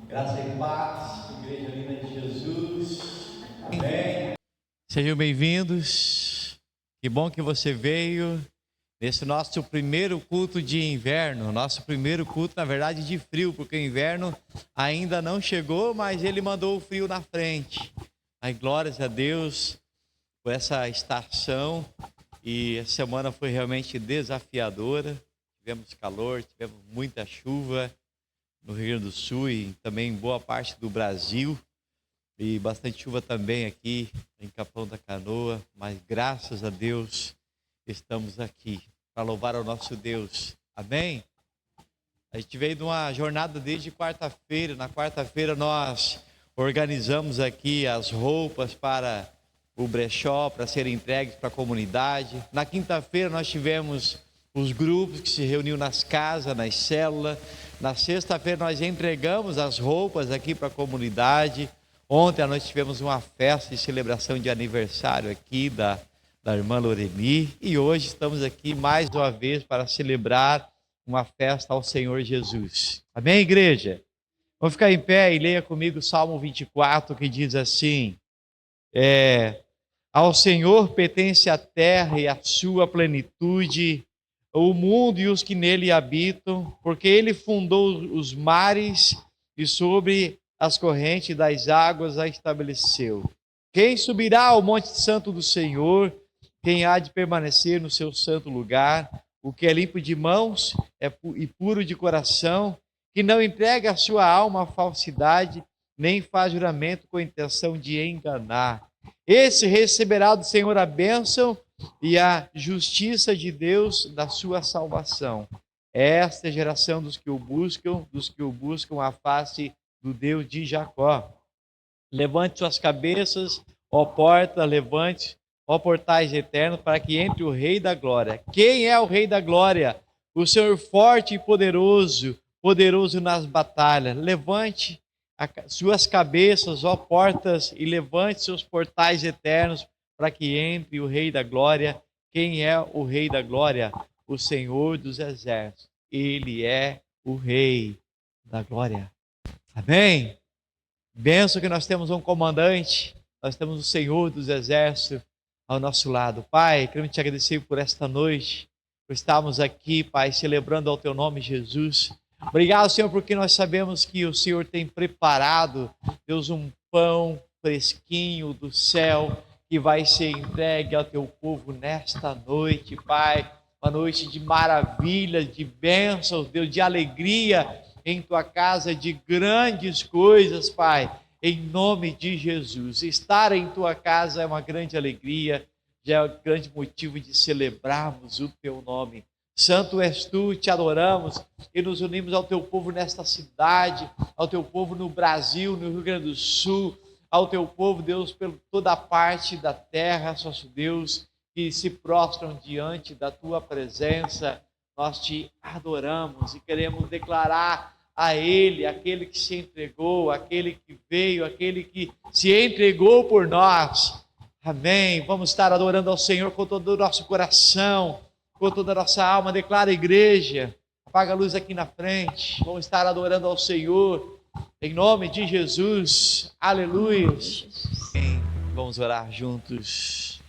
Graça e paz, Igreja Linda de Jesus. Amém. Sejam bem-vindos. Que bom que você veio nesse nosso primeiro culto de inverno. Nosso primeiro culto, na verdade, de frio, porque o inverno ainda não chegou, mas ele mandou o frio na frente. Mas glórias a Deus por essa estação. E a semana foi realmente desafiadora. Tivemos calor, tivemos muita chuva no Rio Grande do Sul e também em boa parte do Brasil. E bastante chuva também aqui em Capão da Canoa, mas graças a Deus estamos aqui para louvar ao nosso Deus. Amém? A gente veio de uma jornada desde quarta-feira. Na quarta-feira nós organizamos aqui as roupas para o brechó, para serem entregues para a comunidade. Na quinta-feira nós tivemos os grupos que se reuniam nas casas, nas células. Na sexta-feira nós entregamos as roupas aqui para a comunidade. Ontem à noite tivemos uma festa de celebração de aniversário aqui da irmã Loreni. E hoje estamos aqui mais uma vez para celebrar uma festa ao Senhor Jesus. Amém, igreja? Vamos ficar em pé e leia comigo o Salmo 24, que diz assim: ao Senhor pertence a terra e a sua plenitude, o mundo e os que nele habitam, porque ele fundou os mares e sobre as correntes das águas a estabeleceu. Quem subirá ao monte santo do Senhor? Quem há de permanecer no seu santo lugar? O que é limpo de mãos e puro de coração, que não entrega a sua alma à falsidade, nem faz juramento com a intenção de enganar. Esse receberá do Senhor a bênção e a justiça de Deus da sua salvação. Esta é a geração dos que o buscam a face do Deus de Jacó. Levante suas cabeças, ó porta, levante, ó portais eternos, para que entre o Rei da Glória. Quem é o Rei da Glória? O Senhor forte e poderoso, poderoso nas batalhas. Levante suas cabeças, ó portas, e levante seus portais eternos, para que entre o Rei da Glória. Quem é o Rei da Glória? O Senhor dos Exércitos. Ele é o Rei da Glória. Amém? Benção que nós temos um comandante, nós temos o Senhor dos Exércitos ao nosso lado. Pai, queremos te agradecer por esta noite, por estarmos aqui, Pai, celebrando ao teu nome, Jesus. Obrigado, Senhor, porque nós sabemos que o Senhor tem preparado, Deus, um pão fresquinho do céu que vai ser entregue ao teu povo nesta noite, Pai. Uma noite de maravilha, de bênçãos, Deus, de alegria em tua casa, de grandes coisas, Pai, em nome de Jesus. Estar em tua casa é uma grande alegria, já é um grande motivo de celebrarmos o teu nome. Santo és tu, te adoramos e nos unimos ao teu povo nesta cidade, ao teu povo no Brasil, no Rio Grande do Sul, ao teu povo, Deus, por toda a parte da terra, nosso Deus, que se prostram diante da tua presença. Nós te adoramos e queremos declarar a Ele, aquele que se entregou, aquele que veio, aquele que se entregou por nós. Amém. Vamos estar adorando ao Senhor com todo o nosso coração, com toda a nossa alma. Declara a igreja. Apaga a luz aqui na frente. Vamos estar adorando ao Senhor em nome de Jesus. Aleluia. Vamos orar juntos.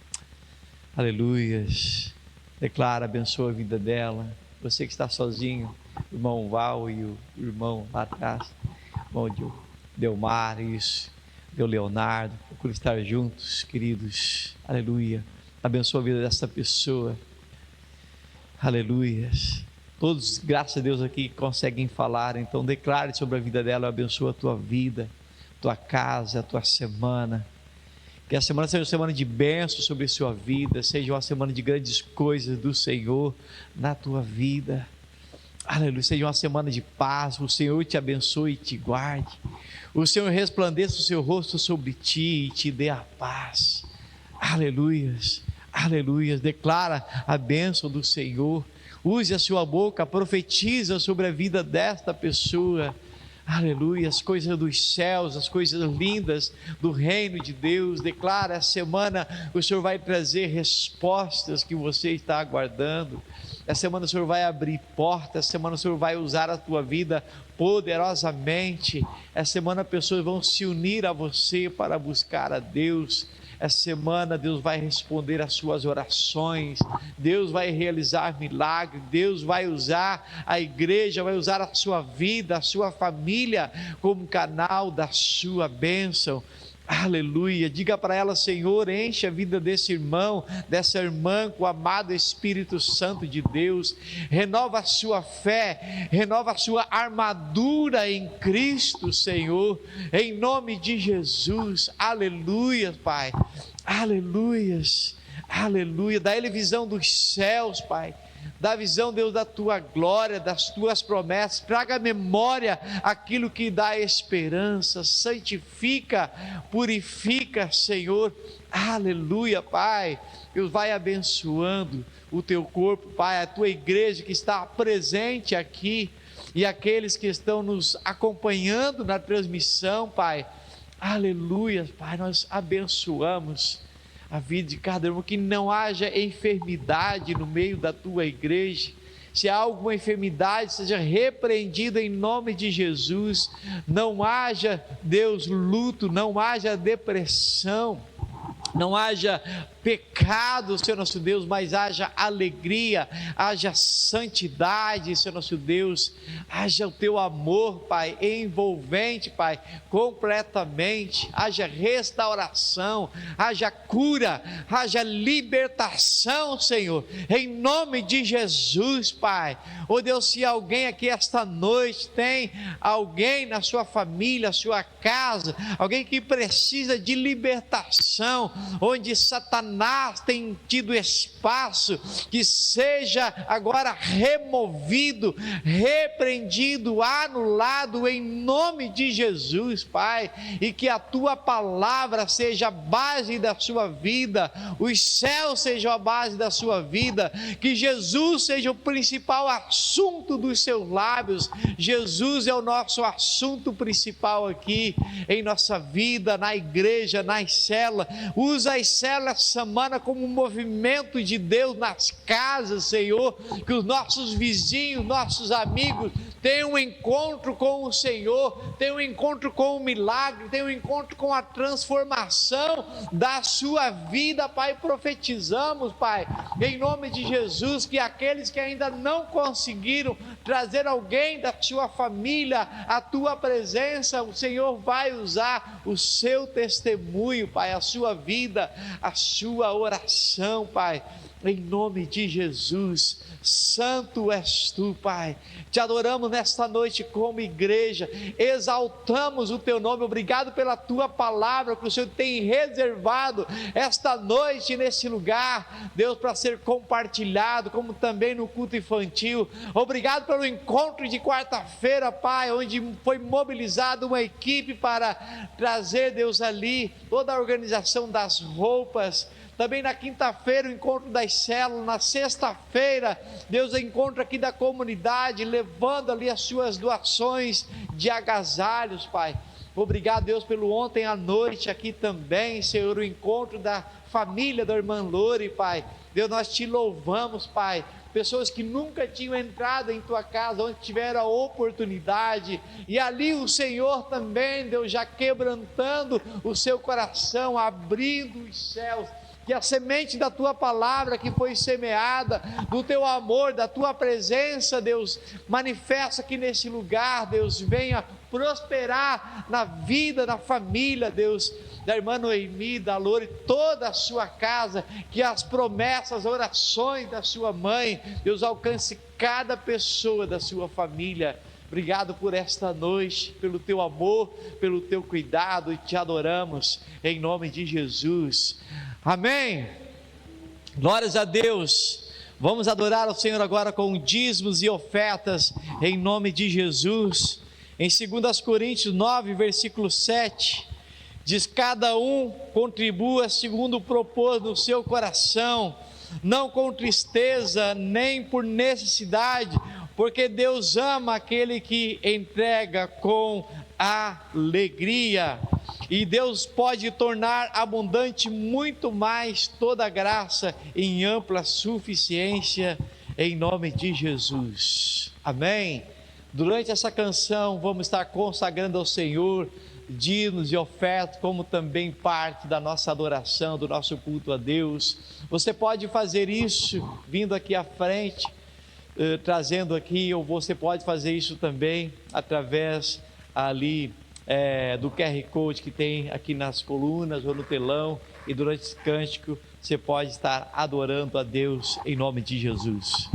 Aleluias. Declara, abençoa a vida dela. Você que está sozinho, o irmão Val e o irmão lá atrás, o irmão Delmar, isso, o Leonardo, procure estar juntos, queridos. Aleluia. Abençoa a vida dessa pessoa. Aleluias. Todos, graças a Deus, aqui conseguem falar, então declare sobre a vida dela. Abençoa a tua vida, tua casa, a tua semana. Que a semana seja uma semana de bênção sobre a sua vida, seja uma semana de grandes coisas do Senhor na tua vida. Aleluia, seja uma semana de paz, o Senhor te abençoe e te guarde. O Senhor resplandeça o seu rosto sobre ti e te dê a paz. Aleluias, aleluias, declara a bênção do Senhor. Use a sua boca, profetiza sobre a vida desta pessoa. Aleluia, as coisas dos céus, as coisas lindas do reino de Deus. Declara, essa semana o Senhor vai trazer respostas que você está aguardando. Essa semana o Senhor vai abrir portas, essa semana o Senhor vai usar a tua vida poderosamente. Essa semana pessoas vão se unir a você para buscar a Deus. Essa semana Deus vai responder às suas orações, Deus vai realizar milagres, Deus vai usar a igreja, vai usar a sua vida, a sua família como canal da sua bênção. Aleluia, diga para ela: Senhor, enche a vida desse irmão, dessa irmã com o amado Espírito Santo de Deus, renova a sua fé, renova a sua armadura em Cristo, Senhor, em nome de Jesus. Aleluia, Pai, aleluias, aleluia, dá ele visão dos céus, Pai, dá visão, Deus, da tua glória, das tuas promessas, traga à memória aquilo que dá esperança, santifica, purifica, Senhor, aleluia, Pai. Deus vai abençoando o teu corpo, Pai, a tua igreja que está presente aqui, e aqueles que estão nos acompanhando na transmissão, Pai, aleluia, Pai, nós abençoamos a vida de cada irmão, que não haja enfermidade no meio da tua igreja. Se há alguma enfermidade, seja repreendida em nome de Jesus. Não haja, Deus, luto, não haja depressão, não haja pecado, Senhor nosso Deus, mas haja alegria, haja santidade, Senhor nosso Deus, haja o teu amor, Pai, envolvente, Pai, completamente, haja restauração, haja cura, haja libertação, Senhor, em nome de Jesus, Pai. Oh Deus, se alguém aqui esta noite tem alguém na sua família, sua casa, alguém que precisa de libertação, onde Satanás tem tido espaço, que seja agora removido, repreendido, anulado em nome de Jesus, Pai, e que a tua palavra seja a base da sua vida, os céus sejam a base da sua vida, que Jesus seja o principal assunto dos seus lábios. Jesus é o nosso assunto principal aqui em nossa vida, na igreja, nas células. Usa as células essa semana como um movimento de Deus nas casas, Senhor, que os nossos vizinhos, nossos amigos tenham um encontro com o Senhor, tenham um encontro com o milagre, tenham um encontro com a transformação da sua vida, Pai. Profetizamos, Pai, em nome de Jesus, que aqueles que ainda não conseguiram trazer alguém da sua família à tua presença, o Senhor vai usar o seu testemunho, Pai, a sua vida, a sua oração, Pai, em nome de Jesus. Santo és tu, Pai, te adoramos nesta noite como igreja, exaltamos o teu nome. Obrigado pela tua palavra que o Senhor tem reservado esta noite nesse lugar, Deus, para ser compartilhado, como também no culto infantil. Obrigado pelo encontro de quarta-feira, Pai, onde foi mobilizada uma equipe para trazer, Deus, ali toda a organização das roupas. Também na quinta-feira o encontro das células, na sexta-feira, Deus, o encontro aqui da comunidade, levando ali as suas doações de agasalhos, Pai. Obrigado, Deus, pelo ontem à noite aqui também, Senhor, o encontro da família da irmã Lore, Pai. Deus, nós te louvamos, Pai. Pessoas que nunca tinham entrado em tua casa, onde tiveram a oportunidade, e ali o Senhor também, Deus, já quebrantando o seu coração, abrindo os céus, que a semente da tua palavra que foi semeada, do teu amor, da tua presença, Deus, manifesta aqui nesse lugar, Deus, venha prosperar na vida, na família, Deus, da irmã Noemi, da Lore, toda a sua casa, que as promessas, as orações da sua mãe, Deus, alcance cada pessoa da sua família. Obrigado por esta noite, pelo teu amor, pelo teu cuidado, e te adoramos em nome de Jesus. Amém. Glórias a Deus. Vamos adorar ao Senhor agora com dízimos e ofertas em nome de Jesus. Em 2 Coríntios 9, versículo 7, diz: cada um contribua segundo propôs no seu coração, não com tristeza nem por necessidade, porque Deus ama aquele que entrega com alegria. E Deus pode tornar abundante muito mais toda a graça em ampla suficiência em nome de Jesus. Amém? Durante essa canção, vamos estar consagrando ao Senhor dízimos e ofertas, como também parte da nossa adoração, do nosso culto a Deus. Você pode fazer isso vindo aqui à frente, trazendo aqui, ou você pode fazer isso também através ali do QR Code que tem aqui nas colunas ou no telão, e durante esse cântico você pode estar adorando a Deus em nome de Jesus.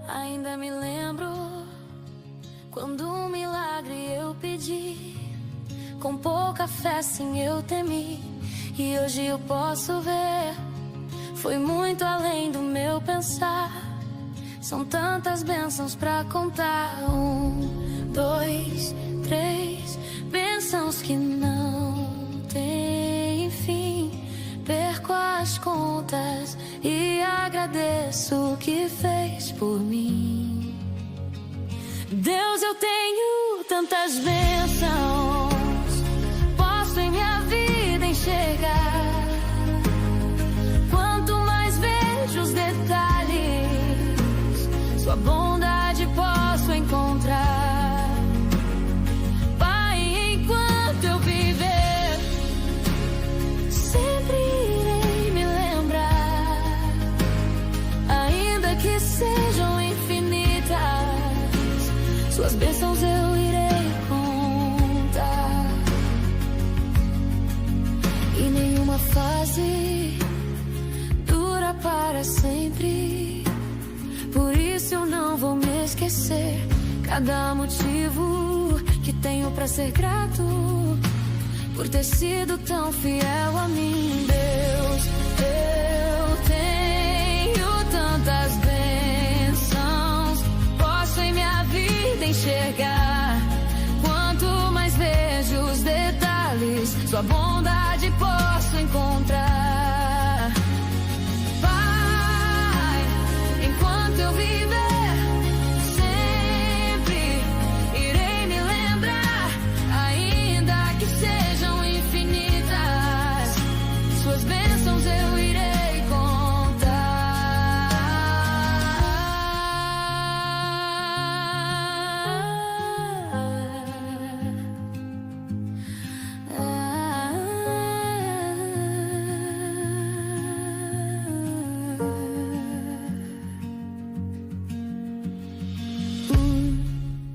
Ainda me lembro quando um milagre eu pedi, com pouca fé sim eu temi, e hoje eu posso ver, foi muito além do meu pensar. São tantas bênçãos pra contar, 1, 2, 3, bênçãos que não têm fim. Perco as contas e agradeço o que fez por mim. Deus, eu tenho tantas bênçãos, posso em minha vida enxergar. Quanto mais vejo os detalhes, sua bondade posso encontrar. Pai, enquanto eu viver, sempre irei me lembrar, ainda que sejam infinitas, suas bênçãos eu irei contar. E nenhuma fase dura para sempre, por isso eu não vou me esquecer. Cada motivo que tenho pra ser grato, por ter sido tão fiel a mim. Deus, eu tenho tantas bênçãos, posso em minha vida enxergar. Quanto mais vejo os detalhes, sua bondade posso encontrar. Pai, enquanto eu viver, sempre irei me lembrar, ainda que sejam infinitas, suas bênçãos eu irei contar.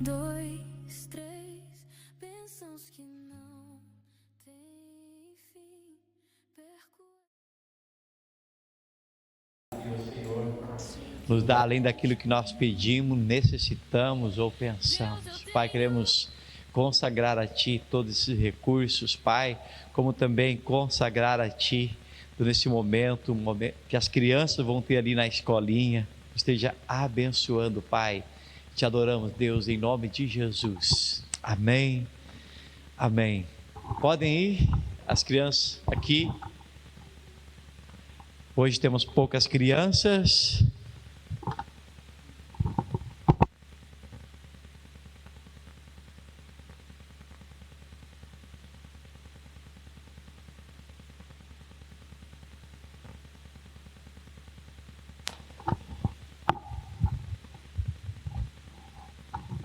Dois, três, bênçãos que não têm fim. Perco. Nos dá além daquilo que nós pedimos, necessitamos ou pensamos. Pai, queremos consagrar a Ti todos esses recursos, Pai, como também consagrar a Ti nesse momento, que as crianças vão ter ali na escolinha. Esteja abençoando, Pai. Te adoramos, Deus, em nome de Jesus. Amém. Amém. Podem ir as crianças aqui. Hoje temos poucas crianças.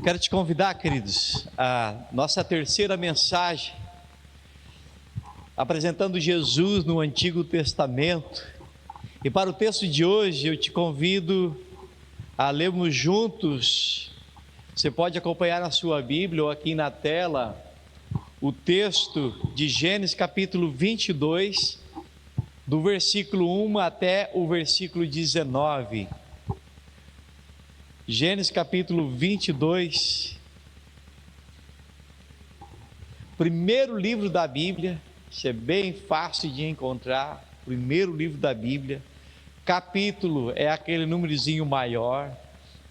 Quero te convidar, queridos, a nossa terceira mensagem, apresentando Jesus no Antigo Testamento. E para o texto de hoje, eu te convido a lermos juntos. Você pode acompanhar na sua Bíblia ou aqui na tela o texto de Gênesis capítulo 22, do versículo 1 até o versículo 19. Gênesis capítulo 22, primeiro livro da Bíblia. Isso é bem fácil de encontrar. Primeiro livro da Bíblia. Capítulo é aquele númerozinho maior,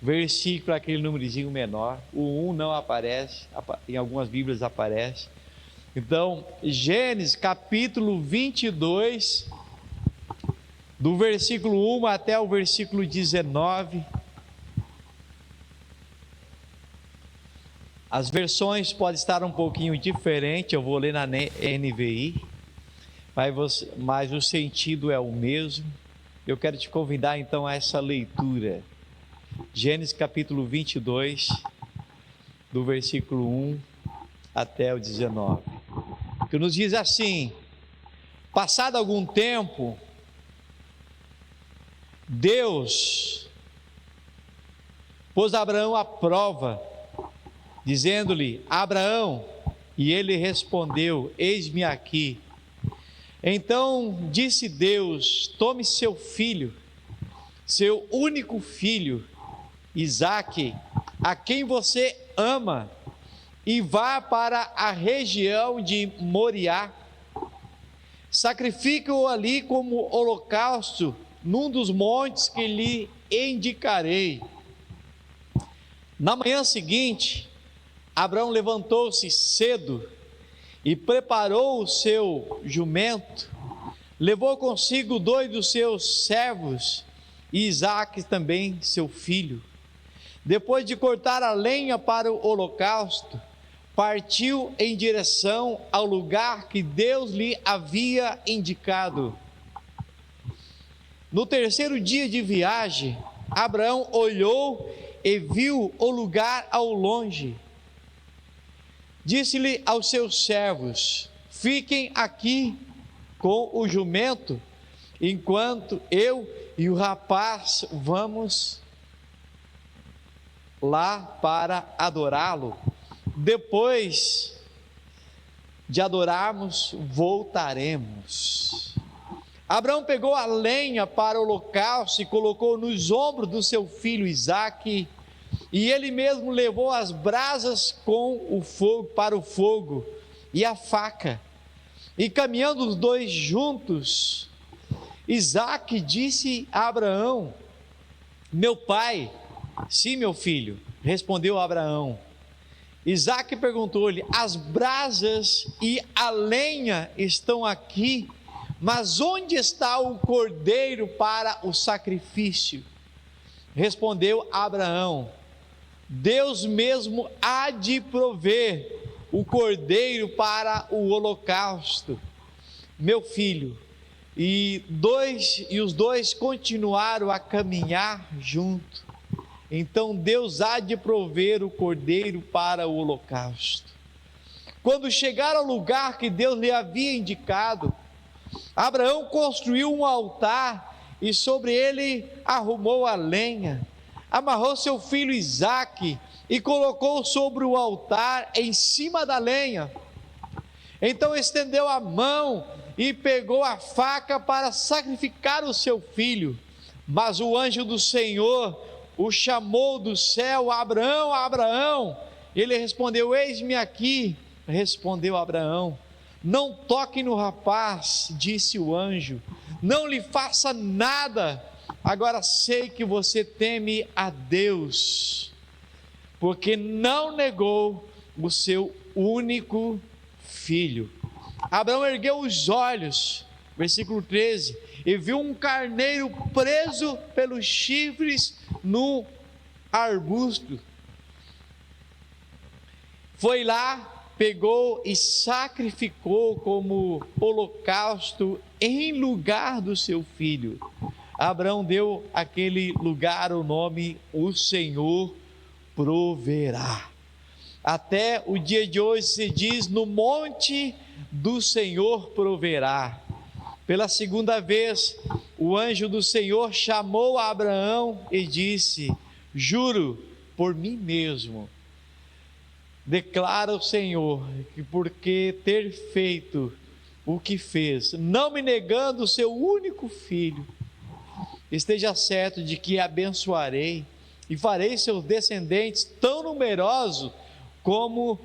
versículo é aquele númerozinho menor. O 1 não aparece, em algumas Bíblias aparece. Então, Gênesis capítulo 22, do versículo 1 até o versículo 19. As versões podem estar um pouquinho diferentes, eu vou ler na NVI, mas o sentido é o mesmo. Eu quero te convidar então a essa leitura. Gênesis capítulo 22, do versículo 1 até o 19, que nos diz assim: passado algum tempo, Deus pôs Abraão à prova, dizendo-lhe: Abraão, e ele respondeu: eis-me aqui. Então disse Deus: tome seu filho, seu único filho, Isaque, a quem você ama, e vá para a região de Moriá. Sacrifique-o ali como holocausto num dos montes que lhe indicarei. Na manhã seguinte, Abraão levantou-se cedo e preparou o seu jumento, levou consigo 2 dos seus servos e Isaque também seu filho. Depois de cortar a lenha para o holocausto, partiu em direção ao lugar que Deus lhe havia indicado. No terceiro dia de viagem, Abraão olhou e viu o lugar ao longe. Disse-lhe aos seus servos: fiquem aqui com o jumento, enquanto eu e o rapaz vamos lá para adorá-lo. Depois de adorarmos, voltaremos. Abraão pegou a lenha para o holocausto e colocou nos ombros do seu filho Isaque, e ele mesmo levou as brasas com o fogo para o fogo e a faca. E caminhando os dois juntos, Isaque disse a Abraão: meu pai. Sim, meu filho, respondeu Abraão. Isaque perguntou-lhe: as brasas e a lenha estão aqui, mas onde está o cordeiro para o sacrifício? Respondeu Abraão: Deus mesmo há de prover o cordeiro para o holocausto, meu filho. E os dois continuaram a caminhar junto. Então Deus há de prover o cordeiro para o holocausto. Quando chegaram ao lugar que Deus lhe havia indicado, Abraão construiu um altar e sobre ele arrumou a lenha, amarrou seu filho Isaque e colocou sobre o altar em cima da lenha. Então estendeu a mão e pegou a faca para sacrificar o seu filho. Mas o anjo do Senhor o chamou do céu: Abraão, Abraão. Ele respondeu: eis-me aqui. Respondeu Abraão: não toque no rapaz, disse o anjo, não lhe faça nada. Agora sei que você teme a Deus, porque não negou o seu único filho. Abraão ergueu os olhos, versículo 13, e viu um carneiro preso pelos chifres no arbusto. Foi lá, pegou e sacrificou como holocausto em lugar do seu filho. Abraão deu àquele lugar o nome: o Senhor proverá. Até o dia de hoje se diz: no monte do Senhor proverá. Pela segunda vez, o anjo do Senhor chamou a Abraão e disse: juro por mim mesmo, declara o Senhor, que porque ter feito o que fez, não me negando o seu único filho, esteja certo de que abençoarei e farei seus descendentes tão numerosos como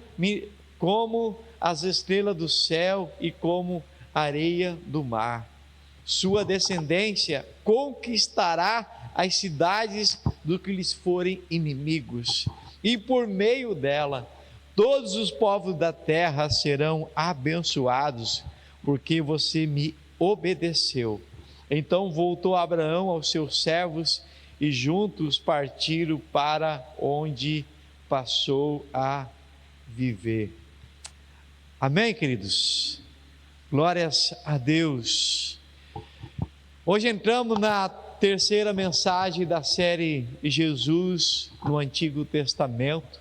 as estrelas do céu e como a areia do mar. Sua descendência conquistará as cidades do que lhes forem inimigos, e por meio dela todos os povos da terra serão abençoados, porque você me obedeceu. Então voltou Abraão aos seus servos e juntos partiram para onde passou a viver. Amém, queridos? Glórias a Deus. Hoje entramos na terceira mensagem da série Jesus no Antigo Testamento.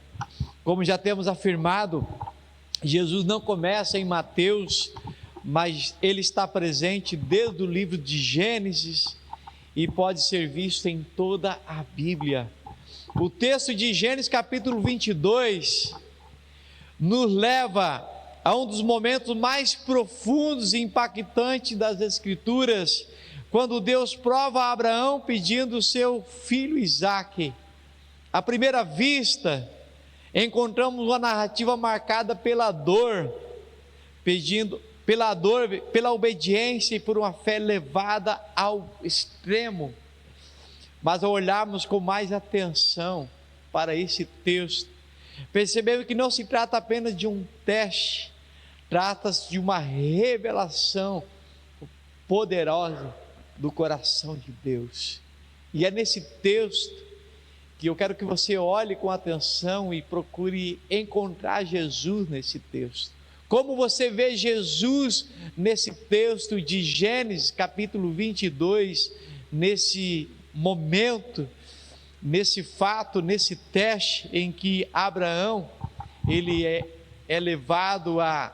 Como já temos afirmado, Jesus não começa em Mateus, mas ele está presente desde o livro de Gênesis e pode ser visto em toda a Bíblia. O texto de Gênesis capítulo 22 nos leva a um dos momentos mais profundos e impactantes das Escrituras, quando Deus prova a Abraão pedindo o seu filho Isaque. À primeira vista, encontramos uma narrativa marcada pela dor, pela obediência e por uma fé levada ao extremo. Mas ao olharmos com mais atenção para esse texto, percebemos que não se trata apenas de um teste, trata-se de uma revelação poderosa do coração de Deus. E é nesse texto que eu quero que você olhe com atenção e procure encontrar Jesus nesse texto. Como você vê Jesus nesse texto de Gênesis capítulo 22, nesse momento, nesse fato, nesse teste em que Abraão, ele é levado a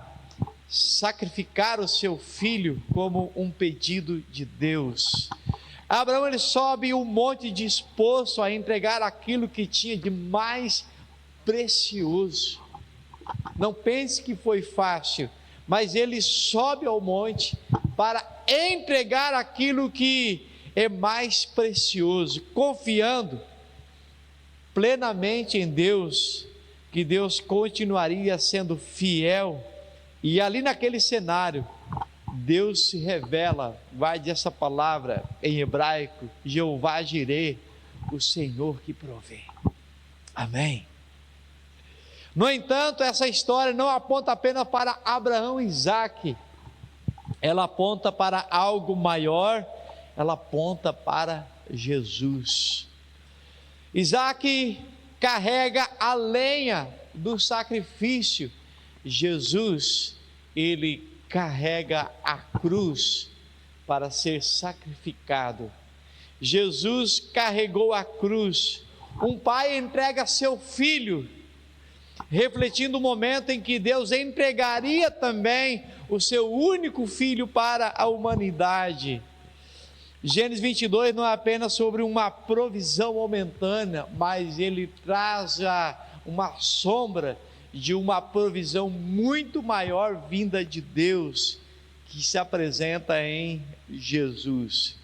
sacrificar o seu filho como um pedido de Deus. Abraão, ele sobe um monte disposto a entregar aquilo que tinha de mais precioso. Não pense que foi fácil, mas ele sobe ao monte para entregar aquilo que é mais precioso, confiando plenamente em Deus, que Deus continuaria sendo fiel. E ali naquele cenário, Deus se revela, guarde essa palavra em hebraico, Jeová Jireh, o Senhor que provê. Amém. No entanto, essa história não aponta apenas para Abraão e Isaque, ela aponta para algo maior, ela aponta para Jesus. Isaque carrega a lenha do sacrifício, Jesus, ele carrega a cruz para ser sacrificado. Jesus carregou a cruz. Um pai entrega seu filho, refletindo o momento em que Deus entregaria também o seu único filho para a humanidade. Gênesis 22 não é apenas sobre uma provisão momentânea, mas ele traz uma sombra de uma provisão muito maior vinda de Deus, que se apresenta em Jesus.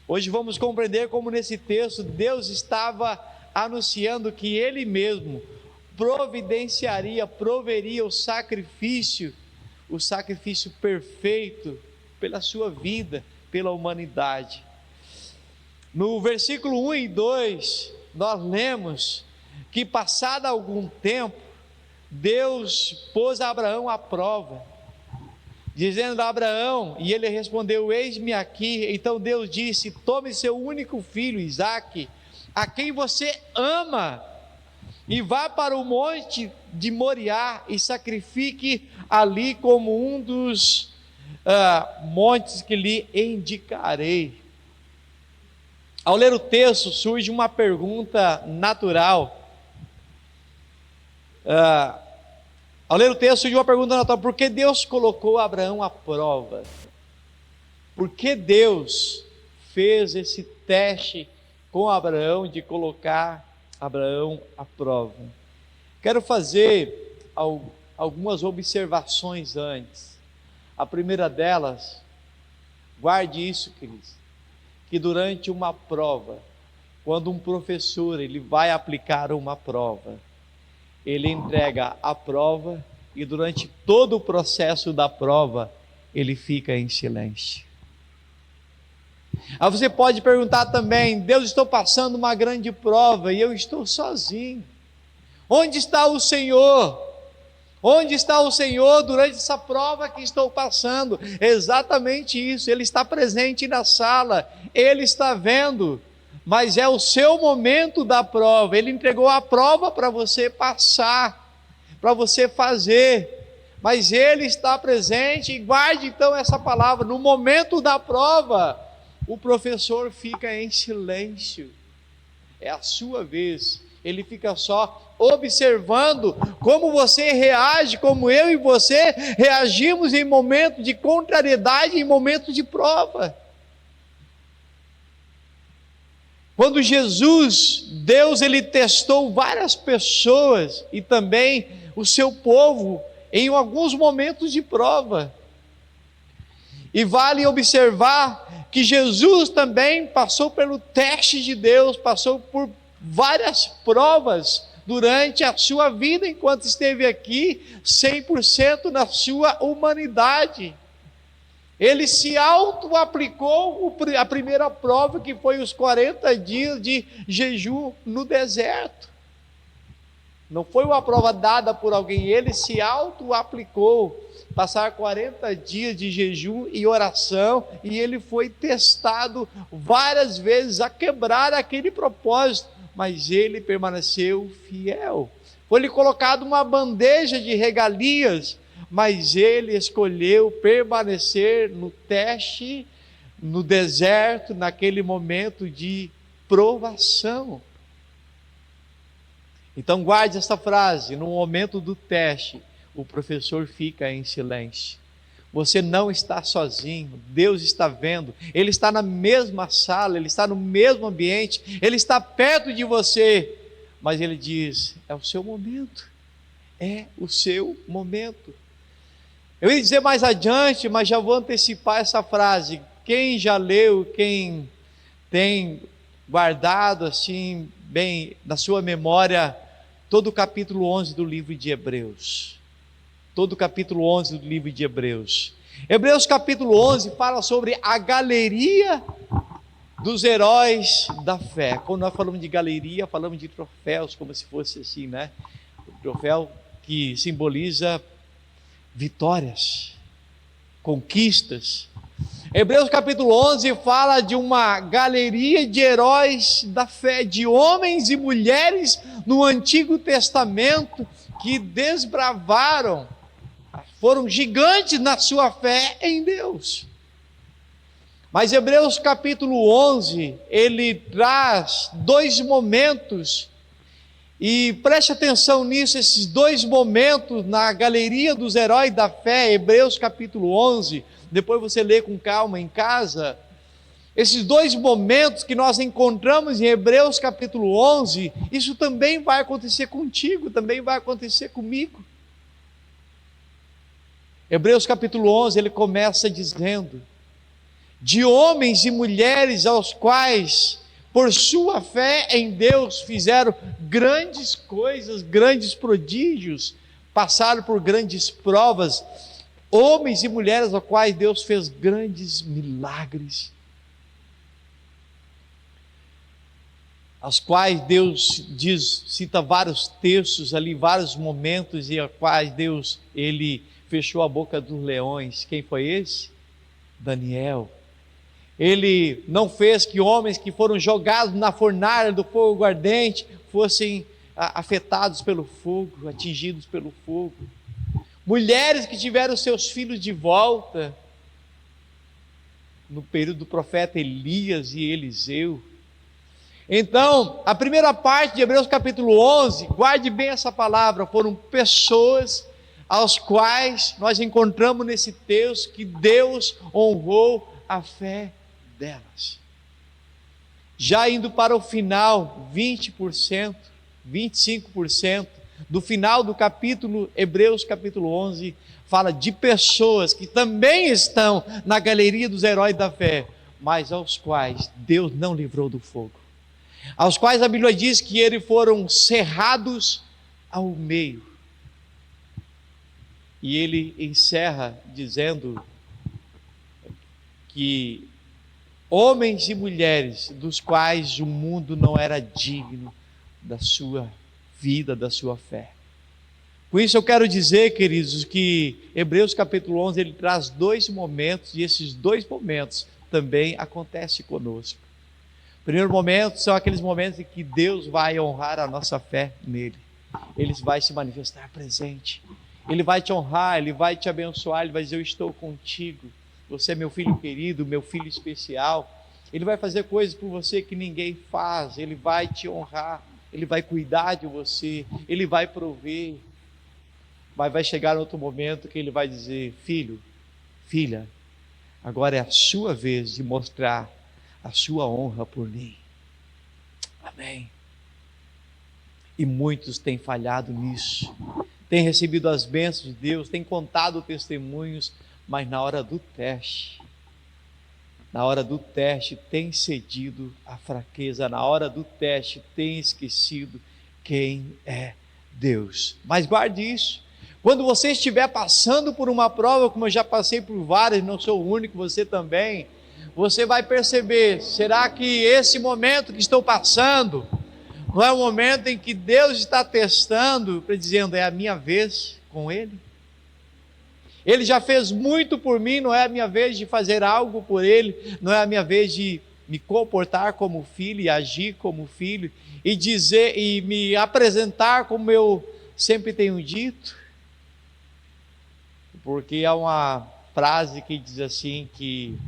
Hoje vamos compreender como nesse texto Deus estava anunciando que Ele mesmo proveria o sacrifício perfeito pela sua vida, pela humanidade. No versículo 1 e 2, nós lemos que passado algum tempo, Deus pôs Abraão à prova, dizendo a Abraão, e ele respondeu: eis-me aqui. Então Deus disse: tome seu único filho, Isaque, a quem você ama, e vá para o monte de Moriá e sacrifique ali como um dos montes que lhe indicarei. Ao ler o texto surge uma pergunta natural. Por que Deus colocou Abraão à prova? Por que Deus fez esse teste com Abraão de colocar Abraão à prova? Quero fazer algumas observações antes. A primeira delas, guarde isso, queridos, que durante uma prova, quando um professor ele vai aplicar uma prova, ele entrega a prova e durante todo o processo da prova, ele fica em silêncio. Aí você pode perguntar também: Deus, estou passando uma grande prova e eu estou sozinho. Onde está o Senhor? Onde está o Senhor durante essa prova que estou passando? Exatamente isso, Ele está presente na sala, Ele está vendo, mas é o seu momento da prova. Ele entregou a prova para você passar. para você fazer, mas Ele está presente. E guarde então essa palavra: no momento da prova, o professor fica em silêncio, é a sua vez, ele fica só observando como você reage, como eu e você reagimos em momentos de contrariedade, em momentos de prova. Quando Jesus, Deus, ele testou várias pessoas e também o seu povo em alguns momentos de prova. E vale observar que Jesus também passou pelo teste de Deus, passou por várias provas durante a sua vida enquanto esteve aqui, 100% na sua humanidade. Ele se auto-aplicou a primeira prova, que foi os 40 dias de jejum no deserto. Não foi uma prova dada por alguém, ele se auto-aplicou, passar 40 dias de jejum e oração, e ele foi testado várias vezes a quebrar aquele propósito, mas ele permaneceu fiel. Foi-lhe colocado uma bandeja de regalias, mas ele escolheu permanecer no teste, no deserto, naquele momento de provação. Então guarde essa frase: no momento do teste, o professor fica em silêncio. Você não está sozinho, Deus está vendo, Ele está na mesma sala, Ele está no mesmo ambiente, Ele está perto de você, mas Ele diz: é o seu momento, é o seu momento. Eu ia dizer mais adiante, mas já vou antecipar essa frase. Quem já leu, quem tem guardado assim bem na sua memória todo o capítulo 11 do livro de Hebreus. Todo o capítulo 11 do livro de Hebreus. Hebreus capítulo 11 fala sobre a galeria dos heróis da fé. Quando nós falamos de galeria, falamos de troféus, como se fosse assim, né? O troféu que simboliza vitórias, conquistas. Hebreus capítulo 11 fala de uma galeria de heróis da fé, de homens e mulheres no Antigo Testamento que desbravaram, foram gigantes na sua fé em Deus. Mas Hebreus capítulo 11, ele traz dois momentos, e preste atenção nisso, esses dois momentos na galeria dos heróis da fé, Hebreus capítulo 11, depois você lê com calma em casa. Esses dois momentos que nós encontramos em Hebreus capítulo 11, isso também vai acontecer contigo, também vai acontecer comigo. Hebreus capítulo 11, ele começa dizendo: de homens e mulheres aos quais, por sua fé em Deus, fizeram grandes coisas, grandes prodígios, passaram por grandes provas, homens e mulheres aos quais Deus fez grandes milagres, aos quais Deus cita vários textos ali, vários momentos, e aos quais Deus, ele fechou a boca dos leões. Quem foi esse? Daniel. Ele não fez que homens que foram jogados na fornalha do fogo ardente fossem afetados pelo fogo, atingidos pelo fogo. Mulheres que tiveram seus filhos de volta no período do profeta Elias e Eliseu. Então, a primeira parte de Hebreus capítulo 11, guarde bem essa palavra, foram pessoas aos quais nós encontramos nesse texto que Deus honrou a fé delas. Já indo para o final, 20%, 25%, do final do capítulo, Hebreus capítulo 11, fala de pessoas que também estão na galeria dos heróis da fé, mas aos quais Deus não livrou do fogo, aos quais a Bíblia diz que eles foram cerrados ao meio. E ele encerra dizendo que homens e mulheres dos quais o mundo não era digno da sua vida, da sua fé. Com isso eu quero dizer, queridos, que Hebreus capítulo 11, ele traz dois momentos, e esses dois momentos também acontecem conosco. O primeiro momento são aqueles momentos em que Deus vai honrar a nossa fé nele. Ele vai se manifestar presente. Ele vai te honrar, Ele vai te abençoar, Ele vai dizer: eu estou contigo. Você é meu filho querido, meu filho especial. Ele vai fazer coisas por você que ninguém faz. Ele vai te honrar, Ele vai cuidar de você, Ele vai prover. Mas vai chegar outro momento que Ele vai dizer: filho, filha, agora é a sua vez de mostrar a sua honra por mim. Amém. E muitos têm falhado nisso, têm recebido as bênçãos de Deus, têm contado testemunhos, mas na hora do teste, tem cedido à fraqueza, na hora do teste tem esquecido quem é Deus. Mas guarde isso: quando você estiver passando por uma prova, como eu já passei por várias, não sou o único, você também, você vai perceber: será que esse momento que estou passando não é o momento em que Deus está testando, dizendo: é a minha vez com Ele? Ele já fez muito por mim, não é a minha vez de fazer algo por Ele? Não é a minha vez de me comportar como filho e agir como filho e dizer e me apresentar como eu sempre tenho dito? Porque há uma frase que diz assim que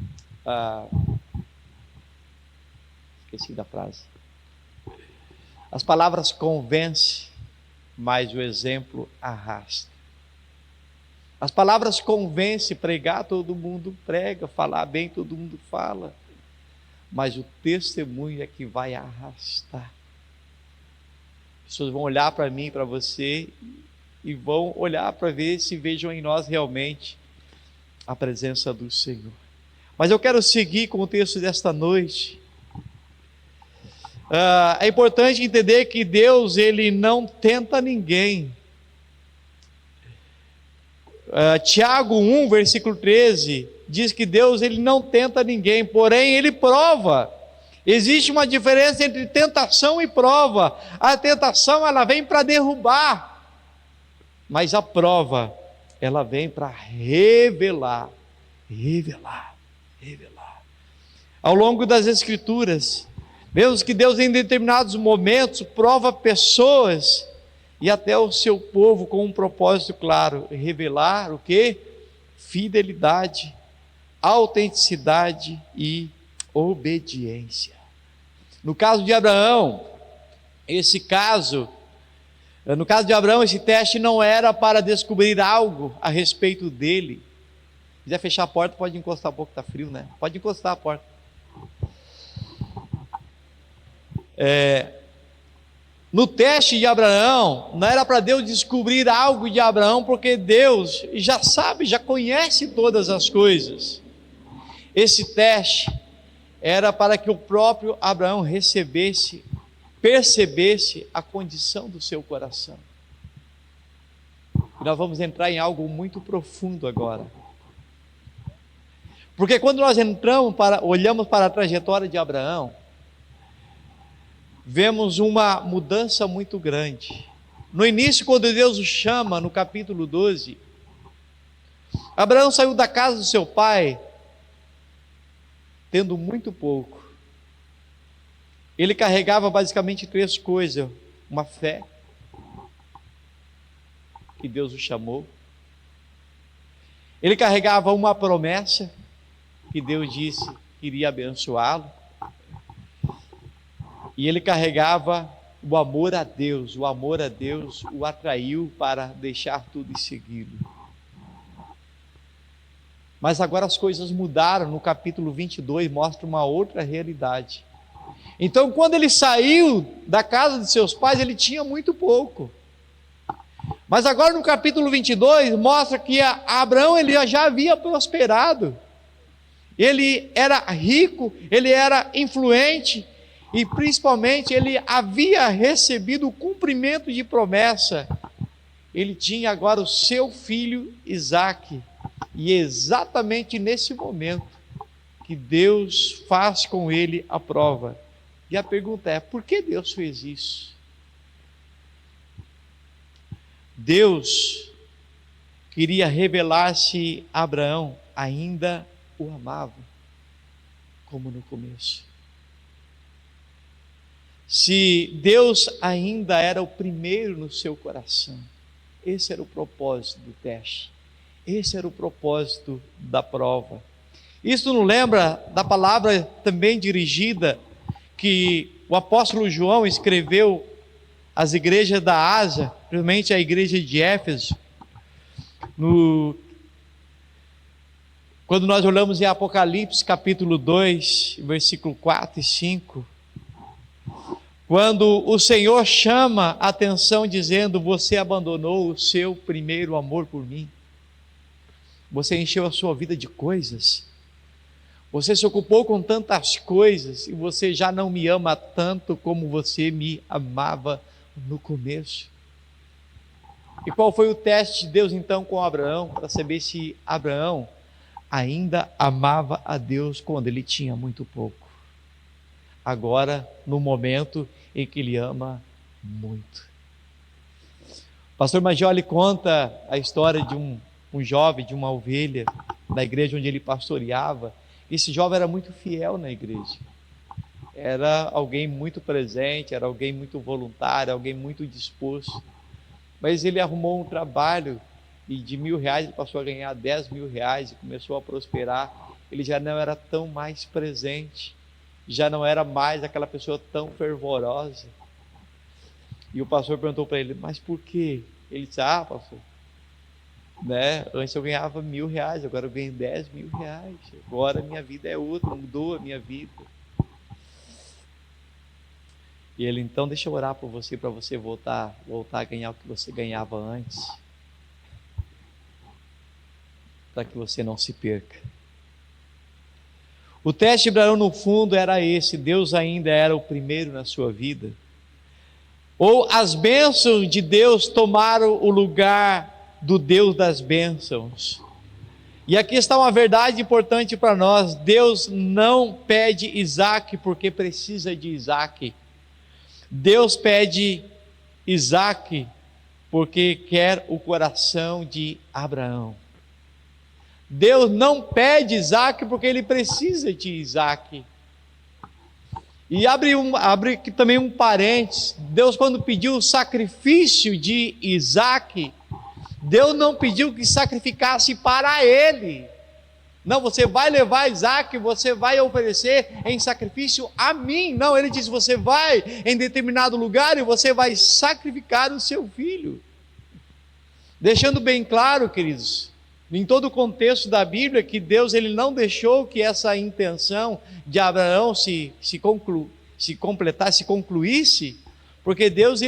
esqueci da frase. As palavras convencem, mas o exemplo arrasta. As palavras convencem, pregar todo mundo prega, falar bem todo mundo fala, mas o testemunho é que vai arrastar. As pessoas vão olhar para mim, para você, e vão olhar para ver se vejam em nós realmente a presença do Senhor. Mas eu quero seguir com o texto desta noite. É importante entender que Deus, Ele não tenta ninguém. Tiago 1, versículo 13, diz que Deus, Ele não tenta ninguém, porém Ele prova. Existe uma diferença entre tentação e prova. A tentação, ela vem para derrubar, mas a prova, ela vem para revelar. Ao longo das Escrituras, vemos que Deus, em determinados momentos, prova pessoas e até o seu povo com um propósito claro: revelar o quê? Fidelidade, autenticidade e obediência. No caso de Abraão, esse teste não era para descobrir algo a respeito dele. Se quiser fechar a porta, pode encostar um pouco, está frio, né? Pode encostar a porta. No teste de Abraão, não era para Deus descobrir algo de Abraão, porque Deus já sabe, já conhece todas as coisas. Esse teste era para que o próprio Abraão percebesse a condição do seu coração. E nós vamos entrar em algo muito profundo agora. Porque quando nós olhamos para a trajetória de Abraão, vemos uma mudança muito grande. No início, quando Deus o chama, no capítulo 12, Abraão saiu da casa do seu pai, tendo muito pouco. Ele carregava basicamente 3 coisas: uma fé, que Deus o chamou. Ele carregava uma promessa, que Deus disse que iria abençoá-lo. E ele carregava o amor a Deus. O amor a Deus o atraiu para deixar tudo e segui-lo. Mas agora as coisas mudaram. No capítulo 22 mostra uma outra realidade. Então, quando ele saiu da casa de seus pais, ele tinha muito pouco. Mas agora no capítulo 22 mostra que Abraão, ele já havia prosperado. Ele era rico, ele era influente, e principalmente ele havia recebido o cumprimento de promessa. Ele tinha agora o seu filho Isaque, e é exatamente nesse momento que Deus faz com ele a prova. E a pergunta é: por que Deus fez isso? Deus queria revelar-se a Abraão ainda o amava, como no começo. se Deus ainda era o primeiro no seu coração. Esse era o propósito do teste. Esse era o propósito da prova. Isso nos lembra da palavra também dirigida que o apóstolo João escreveu às igrejas da Ásia, principalmente a igreja de Éfeso. Quando nós olhamos em Apocalipse capítulo 2, versículo 4 e 5, quando o Senhor chama a atenção dizendo: você abandonou o seu primeiro amor por mim, você encheu a sua vida de coisas, você se ocupou com tantas coisas e você já não me ama tanto como você me amava no começo. E qual foi o teste de Deus então com Abraão, para saber se Abraão ainda amava a Deus quando ele tinha muito pouco? Agora, no momento em que ele ama muito. O pastor Maggioli conta a história de um jovem, de uma ovelha, da igreja onde ele pastoreava. Esse jovem era muito fiel na igreja. Era alguém muito presente, era alguém muito voluntário, alguém muito disposto. Mas ele arrumou um trabalho e de R$1.000 ele passou a ganhar R$10.000 e começou a prosperar. Ele já não era tão mais presente, já não era mais aquela pessoa tão fervorosa. E o pastor perguntou para ele: mas por quê? Ele disse: pastor, antes eu ganhava R$1.000, agora eu ganho R$10.000. Agora a minha vida é outra, mudou a minha vida. E ele: então deixa eu orar por você, para você voltar a ganhar o que você ganhava antes, para que você não se perca. O teste de Abraão no fundo era esse: Deus ainda era o primeiro na sua vida, ou as bênçãos de Deus tomaram o lugar do Deus das bênçãos. E aqui está uma verdade importante para nós: Deus não pede Isaac porque precisa de Isaac. Deus pede Isaac porque quer o coração de Abraão. Deus não pede Isaac porque ele precisa de Isaac. E abre aqui também um parênteses: Deus, quando pediu o sacrifício de Isaac, Deus não pediu que sacrificasse para ele. Não, você vai levar Isaac, você vai oferecer em sacrifício a mim. Não, ele disse: você vai em determinado lugar e você vai sacrificar o seu filho. Deixando bem claro, queridos, em todo o contexto da Bíblia, que Deus ele não deixou que essa intenção de Abraão se concluísse, porque Deus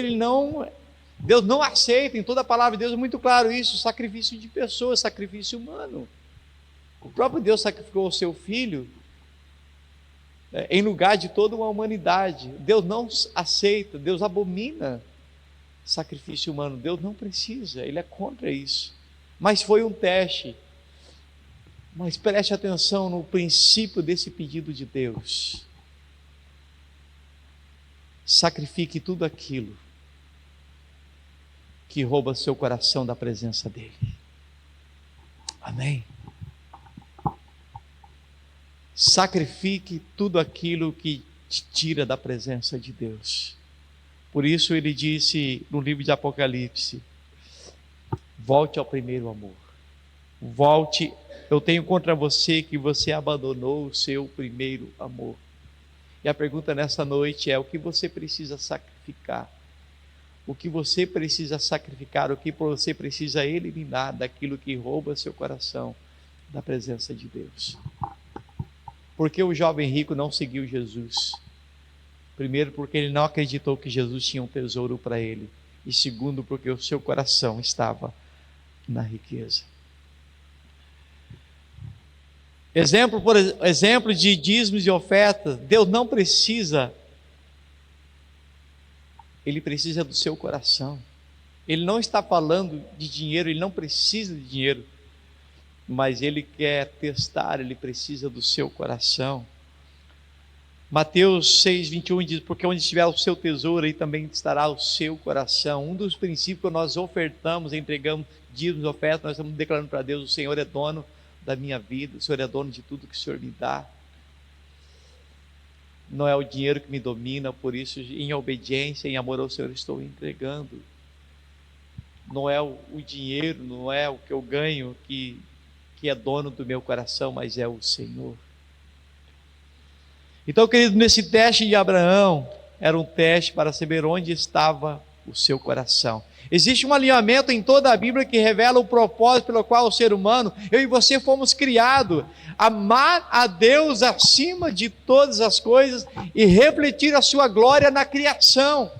não aceita, em toda a palavra de Deus é muito claro isso, sacrifício de pessoas, sacrifício humano. O próprio Deus sacrificou o seu filho em lugar de toda uma humanidade. Deus não aceita, Deus abomina sacrifício humano. Deus não precisa, Ele é contra isso. Mas foi um teste. Mas preste atenção no princípio desse pedido de Deus: sacrifique tudo aquilo que rouba seu coração da presença dEle. Amém? Sacrifique tudo aquilo que te tira da presença de Deus. Por isso ele disse no livro de Apocalipse: volte ao primeiro amor. Volte, eu tenho contra você que você abandonou o seu primeiro amor. E a pergunta nessa noite é: o que você precisa sacrificar? O que você precisa sacrificar? O que você precisa eliminar daquilo que rouba seu coração da presença de Deus? Porque o jovem rico não seguiu Jesus? Primeiro, porque ele não acreditou que Jesus tinha um tesouro para ele. E segundo, porque o seu coração estava na riqueza. Exemplo de dízimos e ofertas. Deus não precisa, Ele precisa do seu coração. Ele não está falando de dinheiro, Ele não precisa de dinheiro, mas Ele quer testar, Ele precisa do seu coração. Mateus 6:21 diz: porque onde estiver o seu tesouro, aí também estará o seu coração. Um dos princípios que nós ofertamos, entregamos dízimos, ofertas, nós estamos declarando para Deus: o Senhor é dono da minha vida, o Senhor é dono de tudo que o Senhor me dá. não é o dinheiro que me domina, por isso, em obediência, em amor ao Senhor, estou entregando. Não é o dinheiro, não é o que eu ganho que é dono do meu coração, mas é o Senhor. Então, querido, nesse teste de Abraão, era um teste para saber onde estava o seu coração. Existe um alinhamento em toda a Bíblia que revela o propósito pelo qual o ser humano, eu e você, fomos criados: amar a Deus acima de todas as coisas e refletir a sua glória na criação.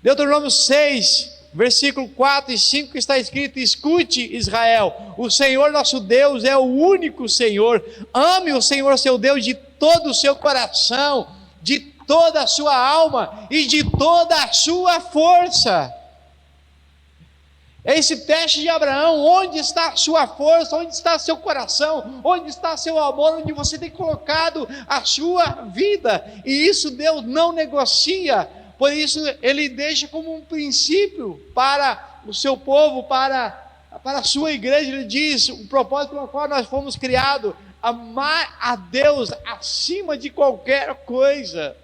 Deuteronômio 6, versículo 4 e 5 está escrito: escute, Israel, o Senhor nosso Deus é o único Senhor. Ame o Senhor seu Deus de todo o seu coração, de toda a sua alma e de toda a sua força. Esse teste de Abraão: onde está a sua força, onde está seu coração, onde está seu amor, onde você tem colocado a sua vida. E isso Deus não negocia, por isso Ele deixa como um princípio para o seu povo, para a sua igreja. Ele diz: o propósito pelo qual nós fomos criados, amar a Deus acima de qualquer coisa.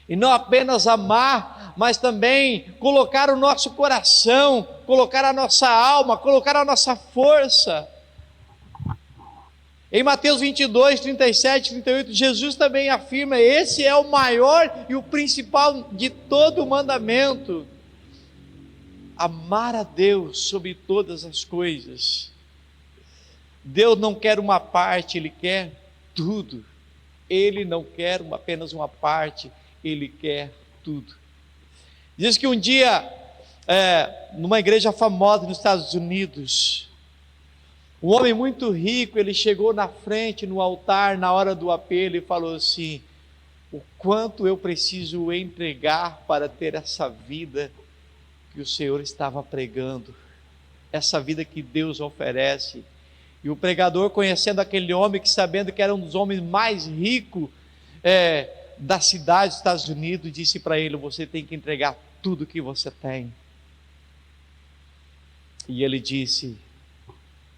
E não apenas amar, mas também colocar o nosso coração, colocar a nossa alma, colocar a nossa força. Em Mateus 22, 37, 38, Jesus também afirma: esse é o maior e o principal de todo o mandamento. Amar a Deus sobre todas as coisas. Deus não quer uma parte, Ele quer tudo. Ele não quer apenas uma parte, Ele quer tudo. Diz que um dia, numa igreja famosa nos Estados Unidos, um homem muito rico, ele chegou na frente, no altar, na hora do apelo, e falou assim: o quanto eu preciso entregar para ter essa vida que o Senhor estava pregando, essa vida que Deus oferece. E o pregador, conhecendo aquele homem, que sabendo que era um dos homens mais ricos da cidade dos Estados Unidos, disse para ele: você tem que entregar tudo que você tem. E ele disse: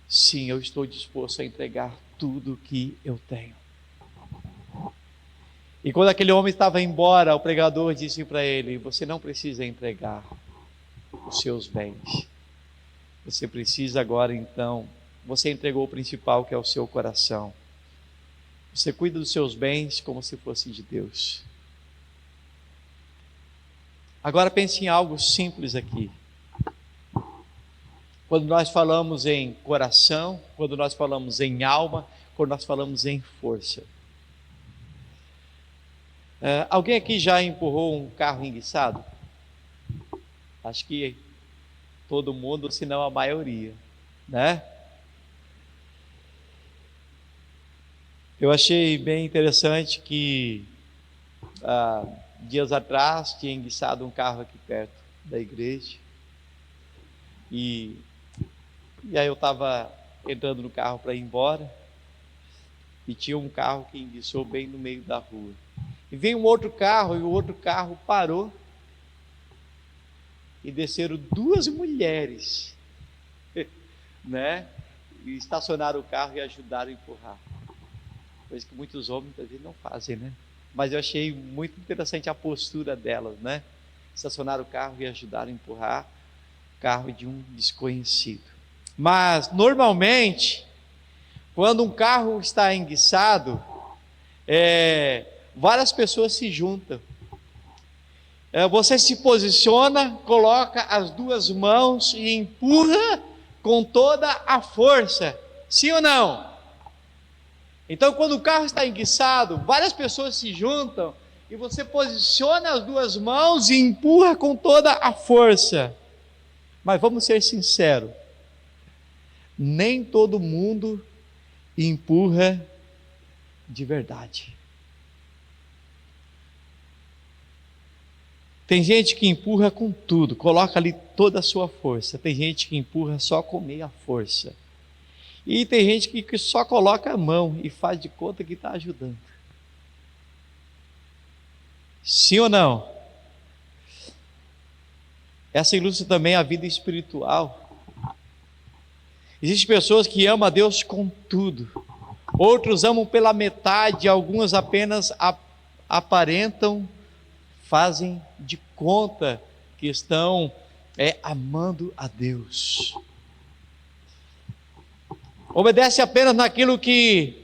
sim, eu estou disposto a entregar tudo que eu tenho. E quando aquele homem estava embora, o pregador disse para ele: você não precisa entregar os seus bens, você precisa agora, então, você entregou o principal, que é o seu coração. Você cuida dos seus bens como se fosse de Deus. Agora pense em algo simples aqui. Quando nós falamos em coração, quando nós falamos em alma, quando nós falamos em força. Alguém aqui já empurrou um carro enguiçado? Acho que todo mundo, se não a maioria, né? Eu achei bem interessante que dias atrás tinha enguiçado um carro aqui perto da igreja, e aí eu estava entrando no carro para ir embora, e tinha um carro que enguiçou bem no meio da rua, e veio um outro carro, e o outro carro parou, e desceram duas mulheres, né? E estacionaram o carro e ajudaram a empurrar. Coisa que muitos homens às vezes não fazem, né? Mas eu achei muito interessante a postura delas, né? Estacionaram o carro e ajudaram a empurrar o carro de um desconhecido. Mas, normalmente, quando um carro está enguiçado, várias pessoas se juntam. Você se posiciona, coloca as duas mãos e empurra com toda a força. Sim ou não? Então, quando o carro está enguiçado, várias pessoas se juntam e você posiciona as duas mãos e empurra com toda a força. Mas vamos ser sinceros, nem todo mundo empurra de verdade. Tem gente que empurra com tudo, coloca ali toda a sua força. Tem gente que empurra só com meia força. E tem gente que só coloca a mão e faz de conta que está ajudando. Sim ou não? Essa ilustra também a vida espiritual. Existem pessoas que amam a Deus com tudo. outros amam pela metade, alguns apenas aparentam, fazem de conta que estão amando a Deus. Obedece apenas naquilo que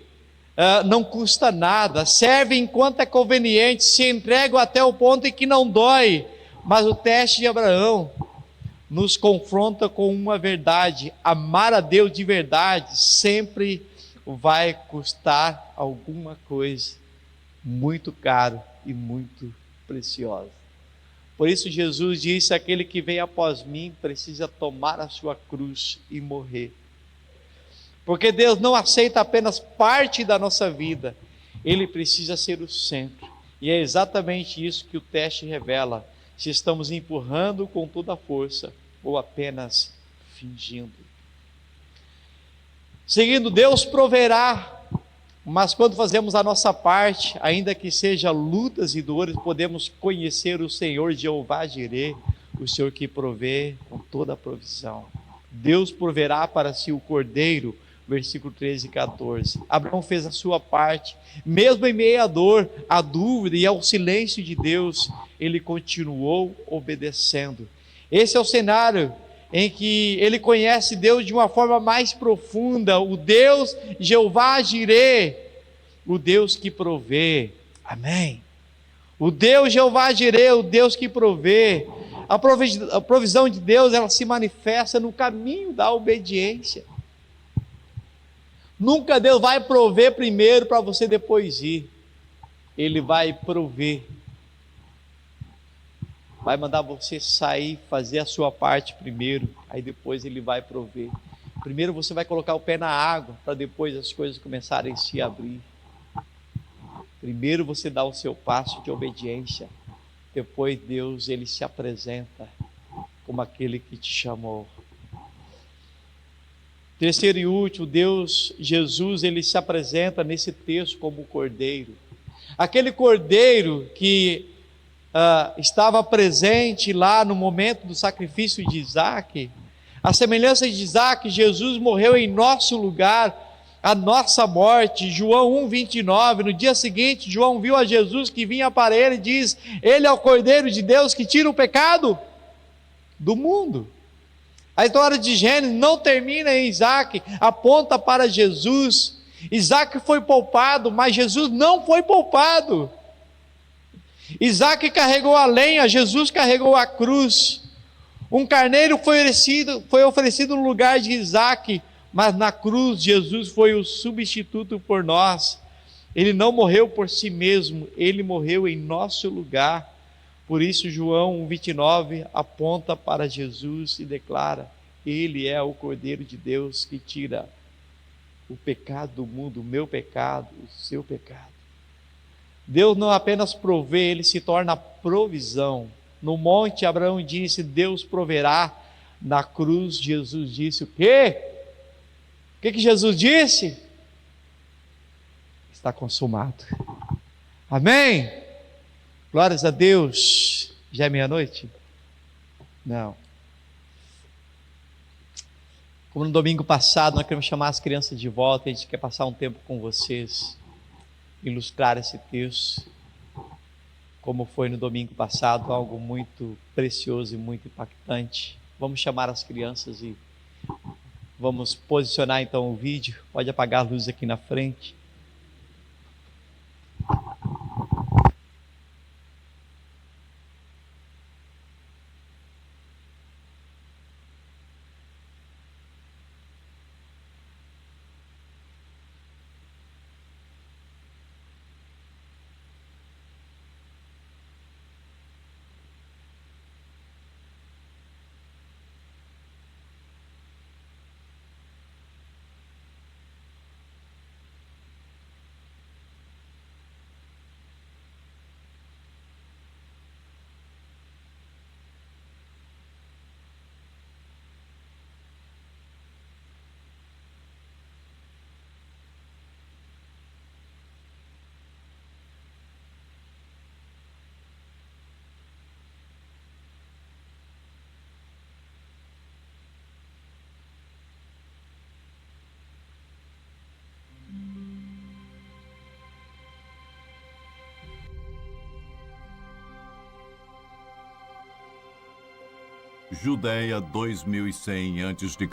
não custa nada, serve enquanto é conveniente, se entregam até o ponto em que não dói. Mas o teste de Abraão nos confronta com uma verdade: amar a Deus de verdade sempre vai custar alguma coisa muito caro e muito preciosa. Por isso Jesus disse: aquele que vem após mim precisa tomar a sua cruz e morrer. Porque Deus não aceita apenas parte da nossa vida, Ele precisa ser o centro. E é exatamente isso que o teste revela: se estamos empurrando com toda a força ou apenas fingindo. Seguindo, Deus proverá, mas quando fazemos a nossa parte, ainda que seja lutas e dores, podemos conhecer o Senhor Jeová Jireh, o Senhor que provê com toda a provisão. Deus proverá para si o cordeiro, versículo 13 e 14. Abraão fez a sua parte, mesmo em meio à dor, à dúvida e ao silêncio de Deus, ele continuou obedecendo. Esse é o cenário em que ele conhece Deus de uma forma mais profunda, o Deus Jeová Jireh, o Deus que provê. Amém. O Deus Jeová Jireh, o Deus que provê. A provisão de Deus, ela se manifesta no caminho da obediência. Nunca Deus vai prover primeiro para você depois ir. Ele vai prover. Vai mandar você sair, fazer a sua parte primeiro, aí depois Ele vai prover. Primeiro você vai colocar o pé na água, para depois as coisas começarem a se abrir. Primeiro você dá o seu passo de obediência, depois Deus, Ele se apresenta como aquele que te chamou. Terceiro e último, Deus, Jesus, Ele se apresenta nesse texto como o Cordeiro. Aquele Cordeiro que estava presente lá no momento do sacrifício de Isaac. A semelhança de Isaac, Jesus morreu em nosso lugar, a nossa morte. João 1:29, no dia seguinte, João viu a Jesus que vinha para ele e diz: Ele é o Cordeiro de Deus que tira o pecado do mundo. A história de Gênesis não termina em Isaac, aponta para Jesus. Isaac foi poupado, mas Jesus não foi poupado. Isaac carregou a lenha, Jesus carregou a cruz. Um carneiro foi oferecido no lugar de Isaac, mas na cruz Jesus foi o substituto por nós. Ele não morreu por si mesmo, ele morreu em nosso lugar. Por isso João 1:29 aponta para Jesus e declara: Ele é o Cordeiro de Deus que tira o pecado do mundo, o meu pecado, o seu pecado. Deus não apenas provê, Ele se torna provisão. No monte, Abraão disse: Deus proverá. Na cruz, Jesus disse o quê? O que Jesus disse? Está consumado. Amém? Glórias a Deus. Já é meia-noite? Não. Como no domingo passado, nós queremos chamar as crianças de volta. A gente quer passar um tempo com vocês, ilustrar esse texto, como foi no domingo passado, algo muito precioso e muito impactante. Vamos chamar as crianças e vamos posicionar então o vídeo. Pode apagar a luz aqui na frente. Judéia 2100 a.C.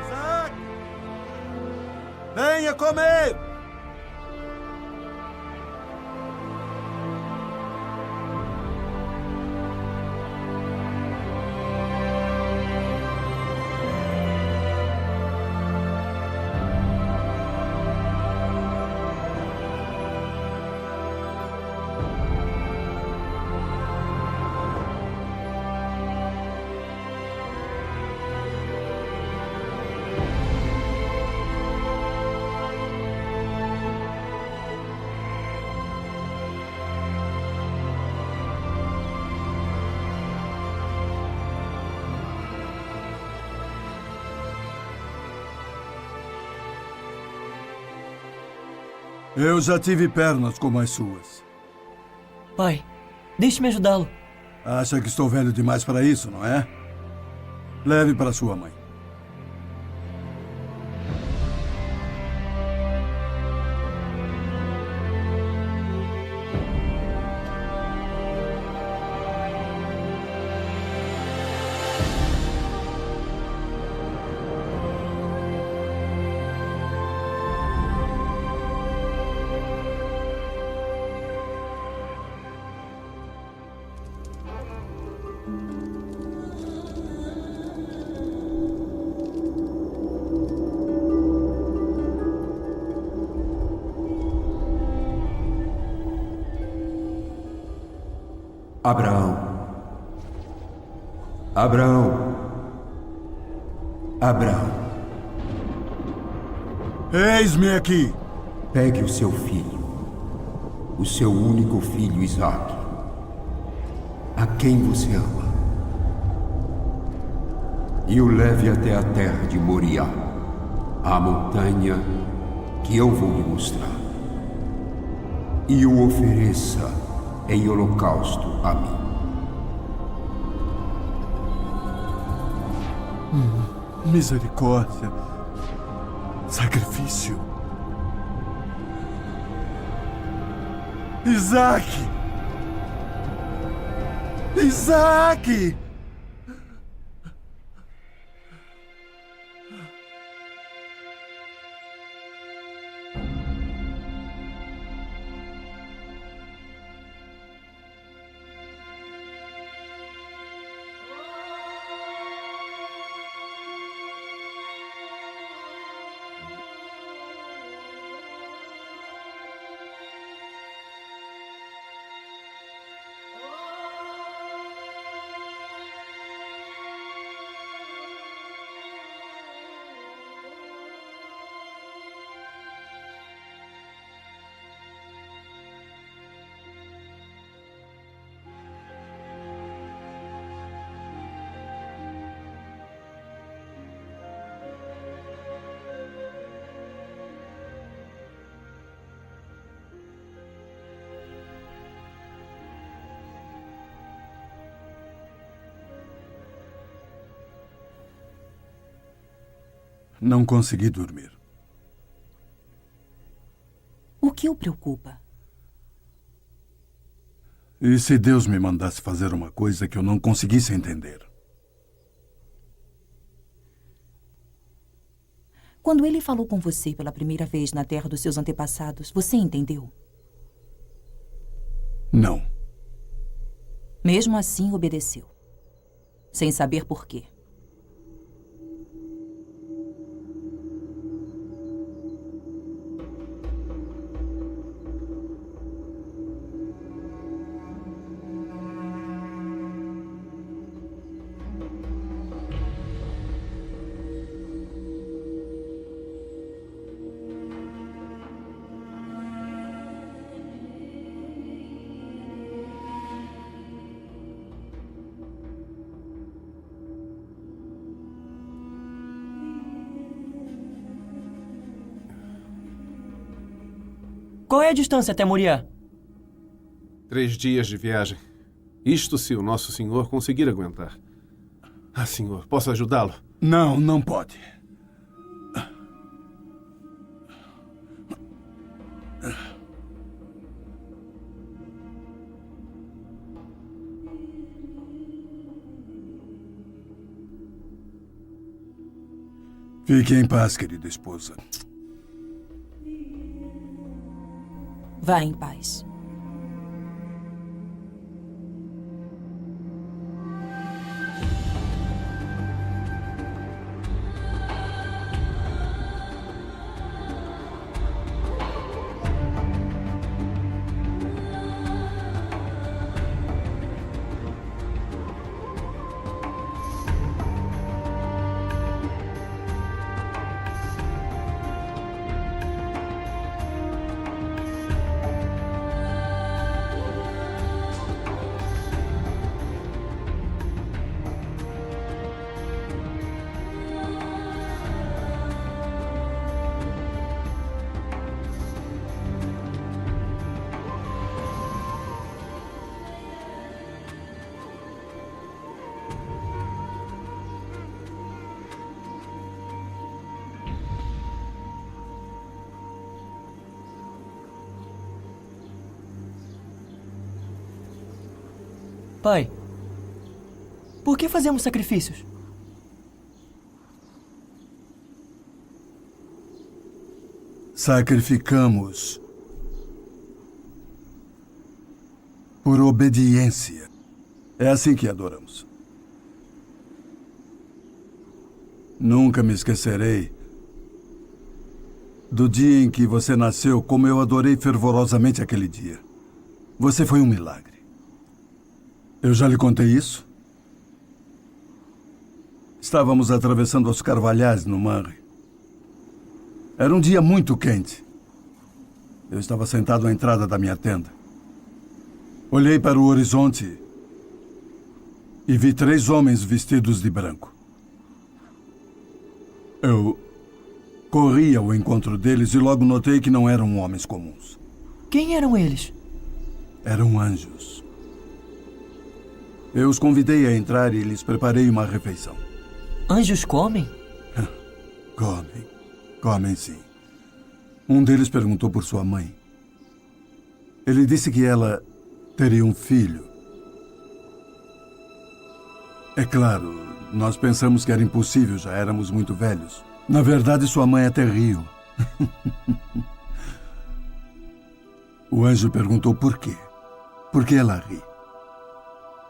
Isaac! Venha comer! Eu já tive pernas como as suas. Pai, deixe-me ajudá-lo. Acha que estou velho demais para isso, não é? Leve para sua mãe. Abraão. Abraão. Abraão. Eis-me aqui. Pegue o seu filho, o seu único filho Isaque, a quem você ama, e o leve até a terra de Moriá, a montanha que eu vou lhe mostrar, e o ofereça em holocausto a mim. Misericórdia. Sacrifício. Isaac! Isaac! Não consegui dormir. O que o preocupa? E se Deus me mandasse fazer uma coisa que eu não conseguisse entender? Quando ele falou com você pela primeira vez na terra dos seus antepassados, você entendeu? Não. Mesmo assim, obedeceu. Sem saber por quê. Qual é a distância até Moriá? 3 dias de viagem. Isto se o nosso senhor conseguir aguentar. Ah, senhor, posso ajudá-lo? Não, não pode. Fique em paz, querida esposa. Vá em paz. Pai, por que fazemos sacrifícios? Sacrificamos por obediência. É assim que adoramos. Nunca me esquecerei do dia em que você nasceu, como eu adorei fervorosamente aquele dia. Você foi um milagre. Eu já lhe contei isso? Estávamos atravessando os Carvalhais, no Manre. Era um dia muito quente. Eu estava sentado à entrada da minha tenda. Olhei para o horizonte e vi 3 homens vestidos de branco. Eu corri ao encontro deles e logo notei que não eram homens comuns. Quem eram eles? Eram anjos. Eu os convidei a entrar e lhes preparei uma refeição. Anjos comem? Comem. Comem, sim. Um deles perguntou por sua mãe. Ele disse que ela teria um filho. É claro, nós pensamos que era impossível, já éramos muito velhos. Na verdade, sua mãe até riu. O anjo perguntou por quê. Por que ela ri?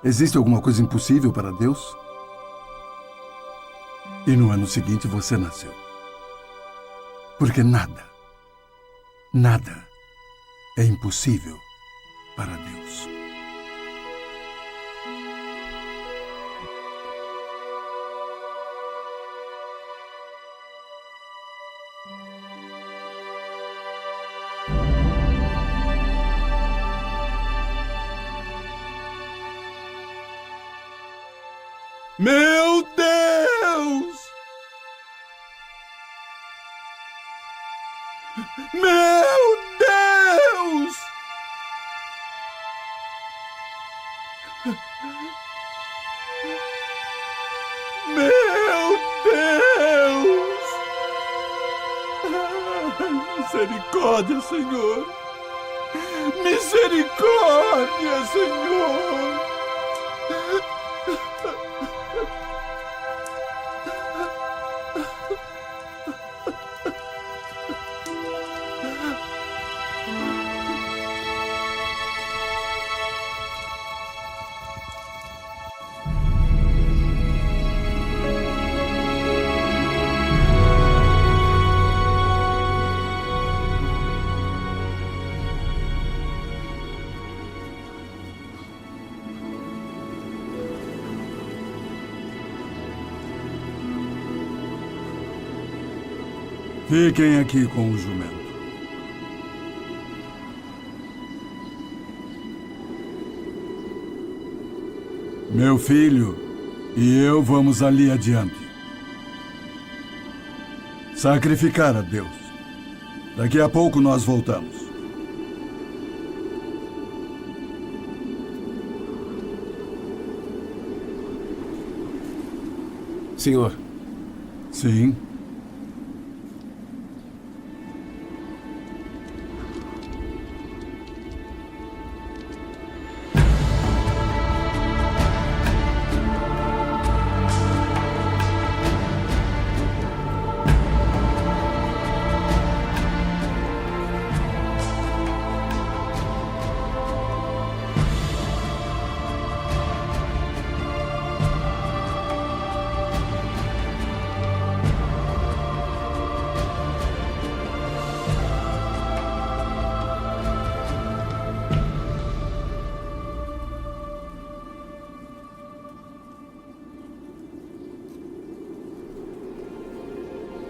Existe alguma coisa impossível para Deus? E no ano seguinte você nasceu. Porque nada é impossível para Deus. Meu Deus! Meu Deus! Meu Deus! Misericórdia, Senhor! Misericórdia, Senhor! Fiquem aqui com o jumento. Meu filho e eu vamos ali adiante. Sacrificar a Deus. Daqui a pouco nós voltamos. Senhor, Sim.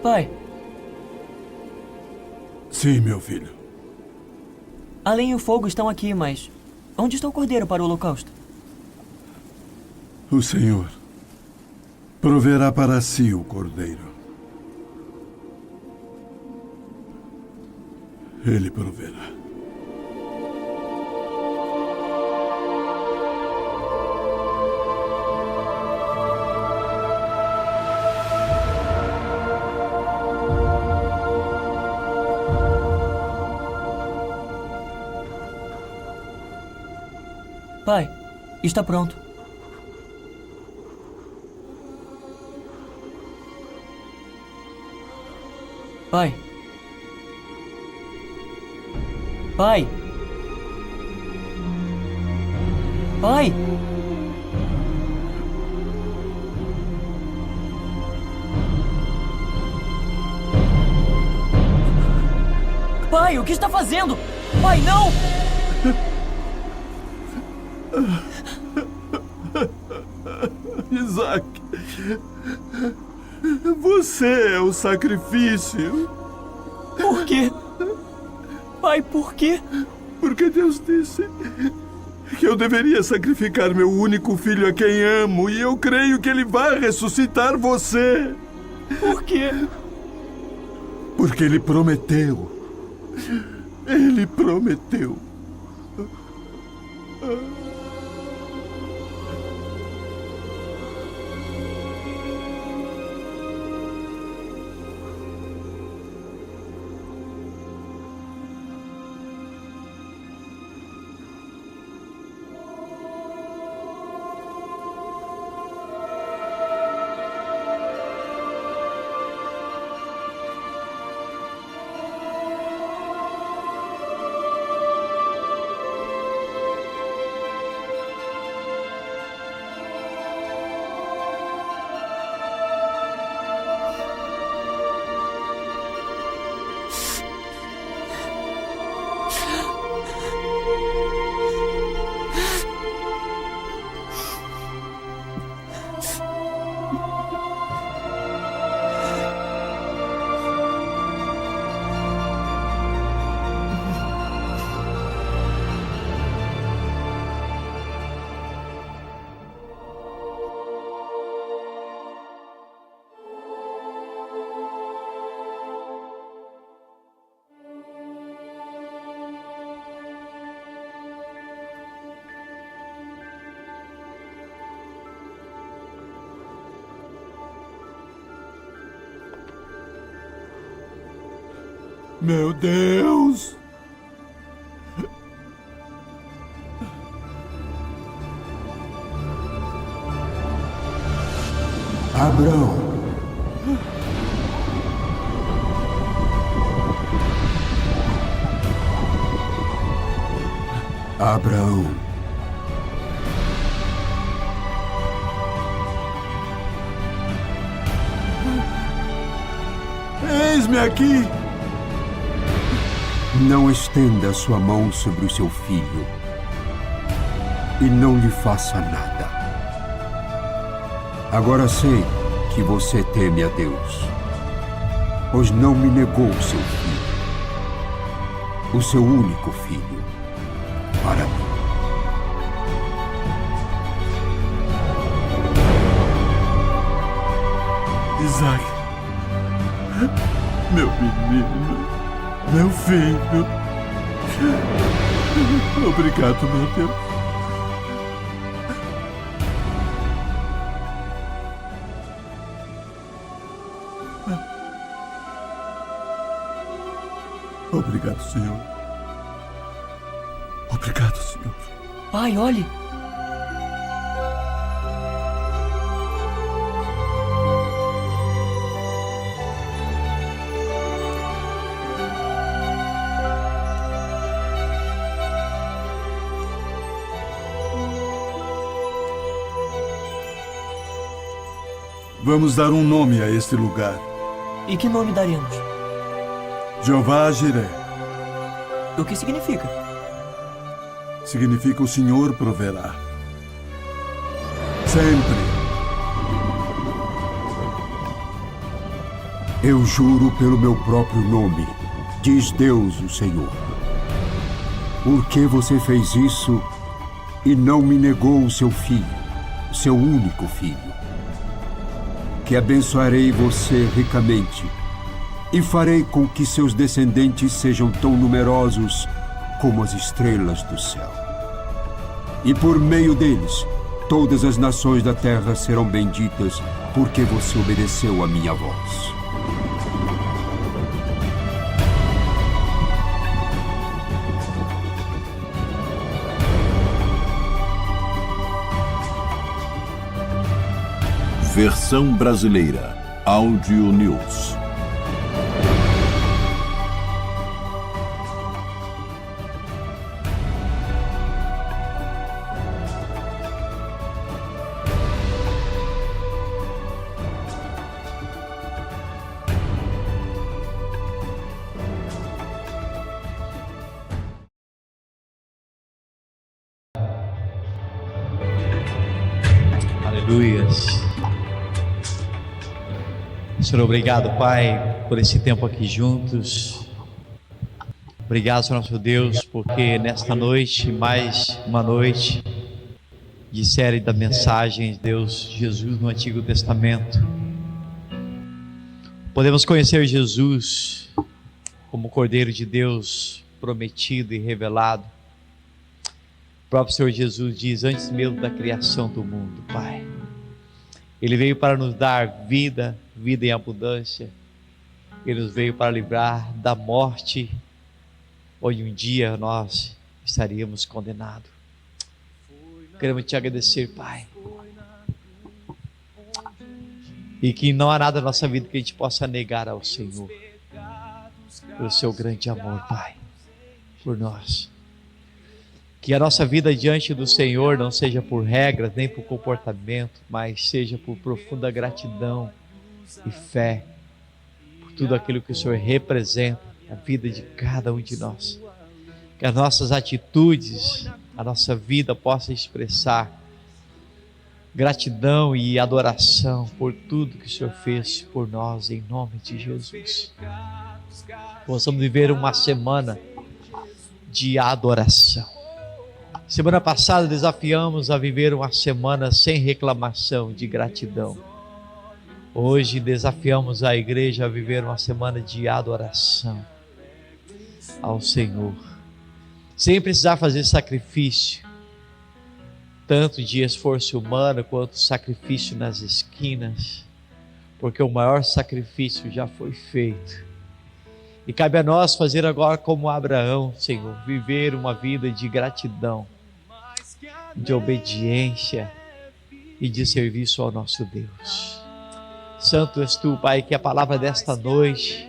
Pai, Sim, meu filho. a lenha e o fogo estão aqui, mas onde está o cordeiro para o holocausto? O Senhor proverá para si o cordeiro. Ele proverá. Pai, está pronto. Pai. Pai. Pai. Pai, o que está fazendo? Pai, não! Isaac, você é o sacrifício. Por quê? Pai, por quê? Porque Deus disse que eu deveria sacrificar meu único filho a quem amo, e eu creio que Ele vai ressuscitar você. Por quê? Porque Ele prometeu. Ele prometeu. Meu Deus! Abraão. Abraão. Eis-me aqui! Não estenda sua mão sobre o seu filho e não lhe faça nada. Agora sei que você teme a Deus, pois não me negou seu filho, o seu único filho, para mim. Isaac, meu menino, meu filho. Obrigado, meu Deus. Obrigado, Senhor. Obrigado, Senhor. Pai, olhe! Vamos dar um nome a este lugar. E que nome daremos? Jeová Jiré. O que significa? Significa o Senhor proverá. Sempre. Eu juro pelo meu próprio nome, diz Deus o Senhor. Por que você fez isso e não me negou o seu filho, seu único filho? Que abençoarei você ricamente e farei com que seus descendentes sejam tão numerosos como as estrelas do céu. E por meio deles, todas as nações da terra serão benditas, porque você obedeceu a minha voz. Versão brasileira. Áudio News. Aleluias. Senhor, obrigado, Pai, por esse tempo aqui juntos. Obrigado, Senhor nosso Deus, porque nesta noite, mais uma noite de série da mensagem, Deus, Jesus no Antigo Testamento. Podemos conhecer Jesus como Cordeiro de Deus prometido e revelado. O próprio Senhor Jesus diz, antes mesmo da criação do mundo, Pai, Ele veio para nos dar vida, vida em abundância. Ele nos veio para livrar da morte, onde um dia nós estaríamos condenados. Queremos te agradecer, Pai. E que não há nada na nossa vida que a gente possa negar ao Senhor, pelo seu grande amor, Pai, por nós. Que a nossa vida diante do Senhor não seja por regras, nem por comportamento, mas seja por profunda gratidão e fé, por tudo aquilo que o Senhor representa na vida de cada um de nós. Que as nossas atitudes, a nossa vida possa expressar gratidão e adoração por tudo que o Senhor fez por nós, em nome de Jesus. Possamos viver uma semana de adoração. Semana passada desafiamos a viver uma semana sem reclamação, de gratidão. Hoje desafiamos a igreja a viver uma semana de adoração ao Senhor, sem precisar fazer sacrifício, tanto de esforço humano quanto sacrifício nas esquinas, porque o maior sacrifício já foi feito. E cabe a nós fazer agora como Abraão, Senhor, viver uma vida de gratidão, de obediência e de serviço ao nosso Deus. Santo és tu, Pai, que a palavra desta noite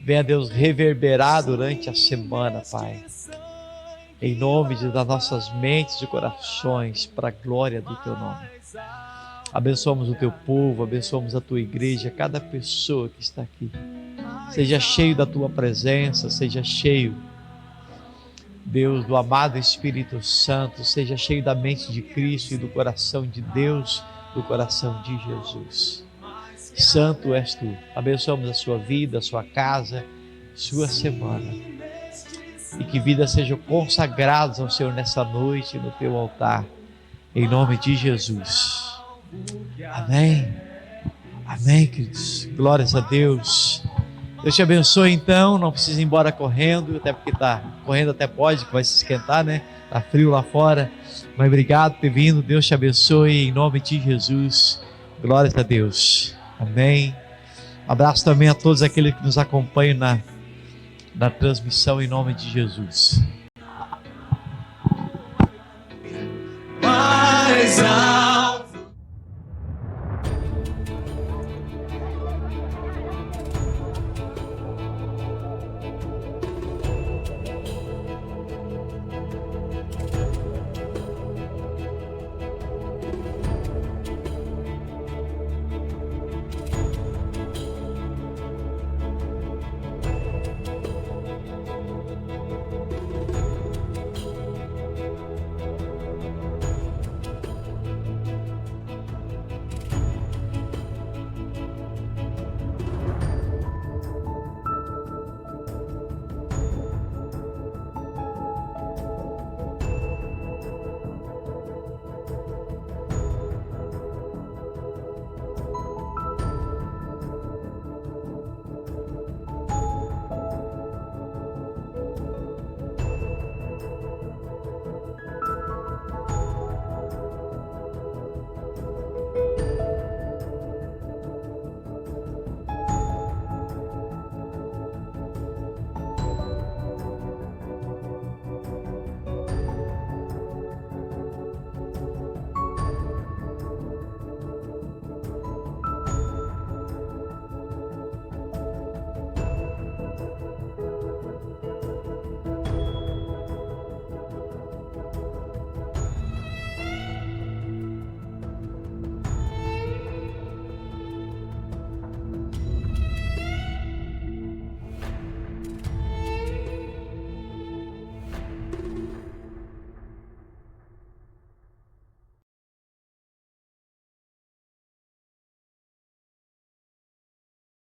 venha, Deus, reverberar durante a semana, Pai, em nome das nossas mentes e corações, para a glória do teu nome. Abençoamos o teu povo, abençoamos a tua igreja, cada pessoa que está aqui. Seja cheio da tua presença, seja cheio, Deus, do amado Espírito Santo, seja cheio da mente de Cristo e do coração de Deus, do coração de Jesus. Santo és tu. Abençoamos a sua vida, a sua casa, sua semana. E que vidas sejam consagradas ao Senhor nessa noite no teu altar, em nome de Jesus. Amém. Amém, queridos. Glórias a Deus. Deus te abençoe, então. Não precisa ir embora correndo, até porque tá correndo até pode, que vai se esquentar, né? Tá frio lá fora. Mas obrigado por ter vindo. Deus te abençoe em nome de Jesus. Glórias a Deus. Amém. Um abraço também a todos aqueles que nos acompanham na transmissão em nome de Jesus.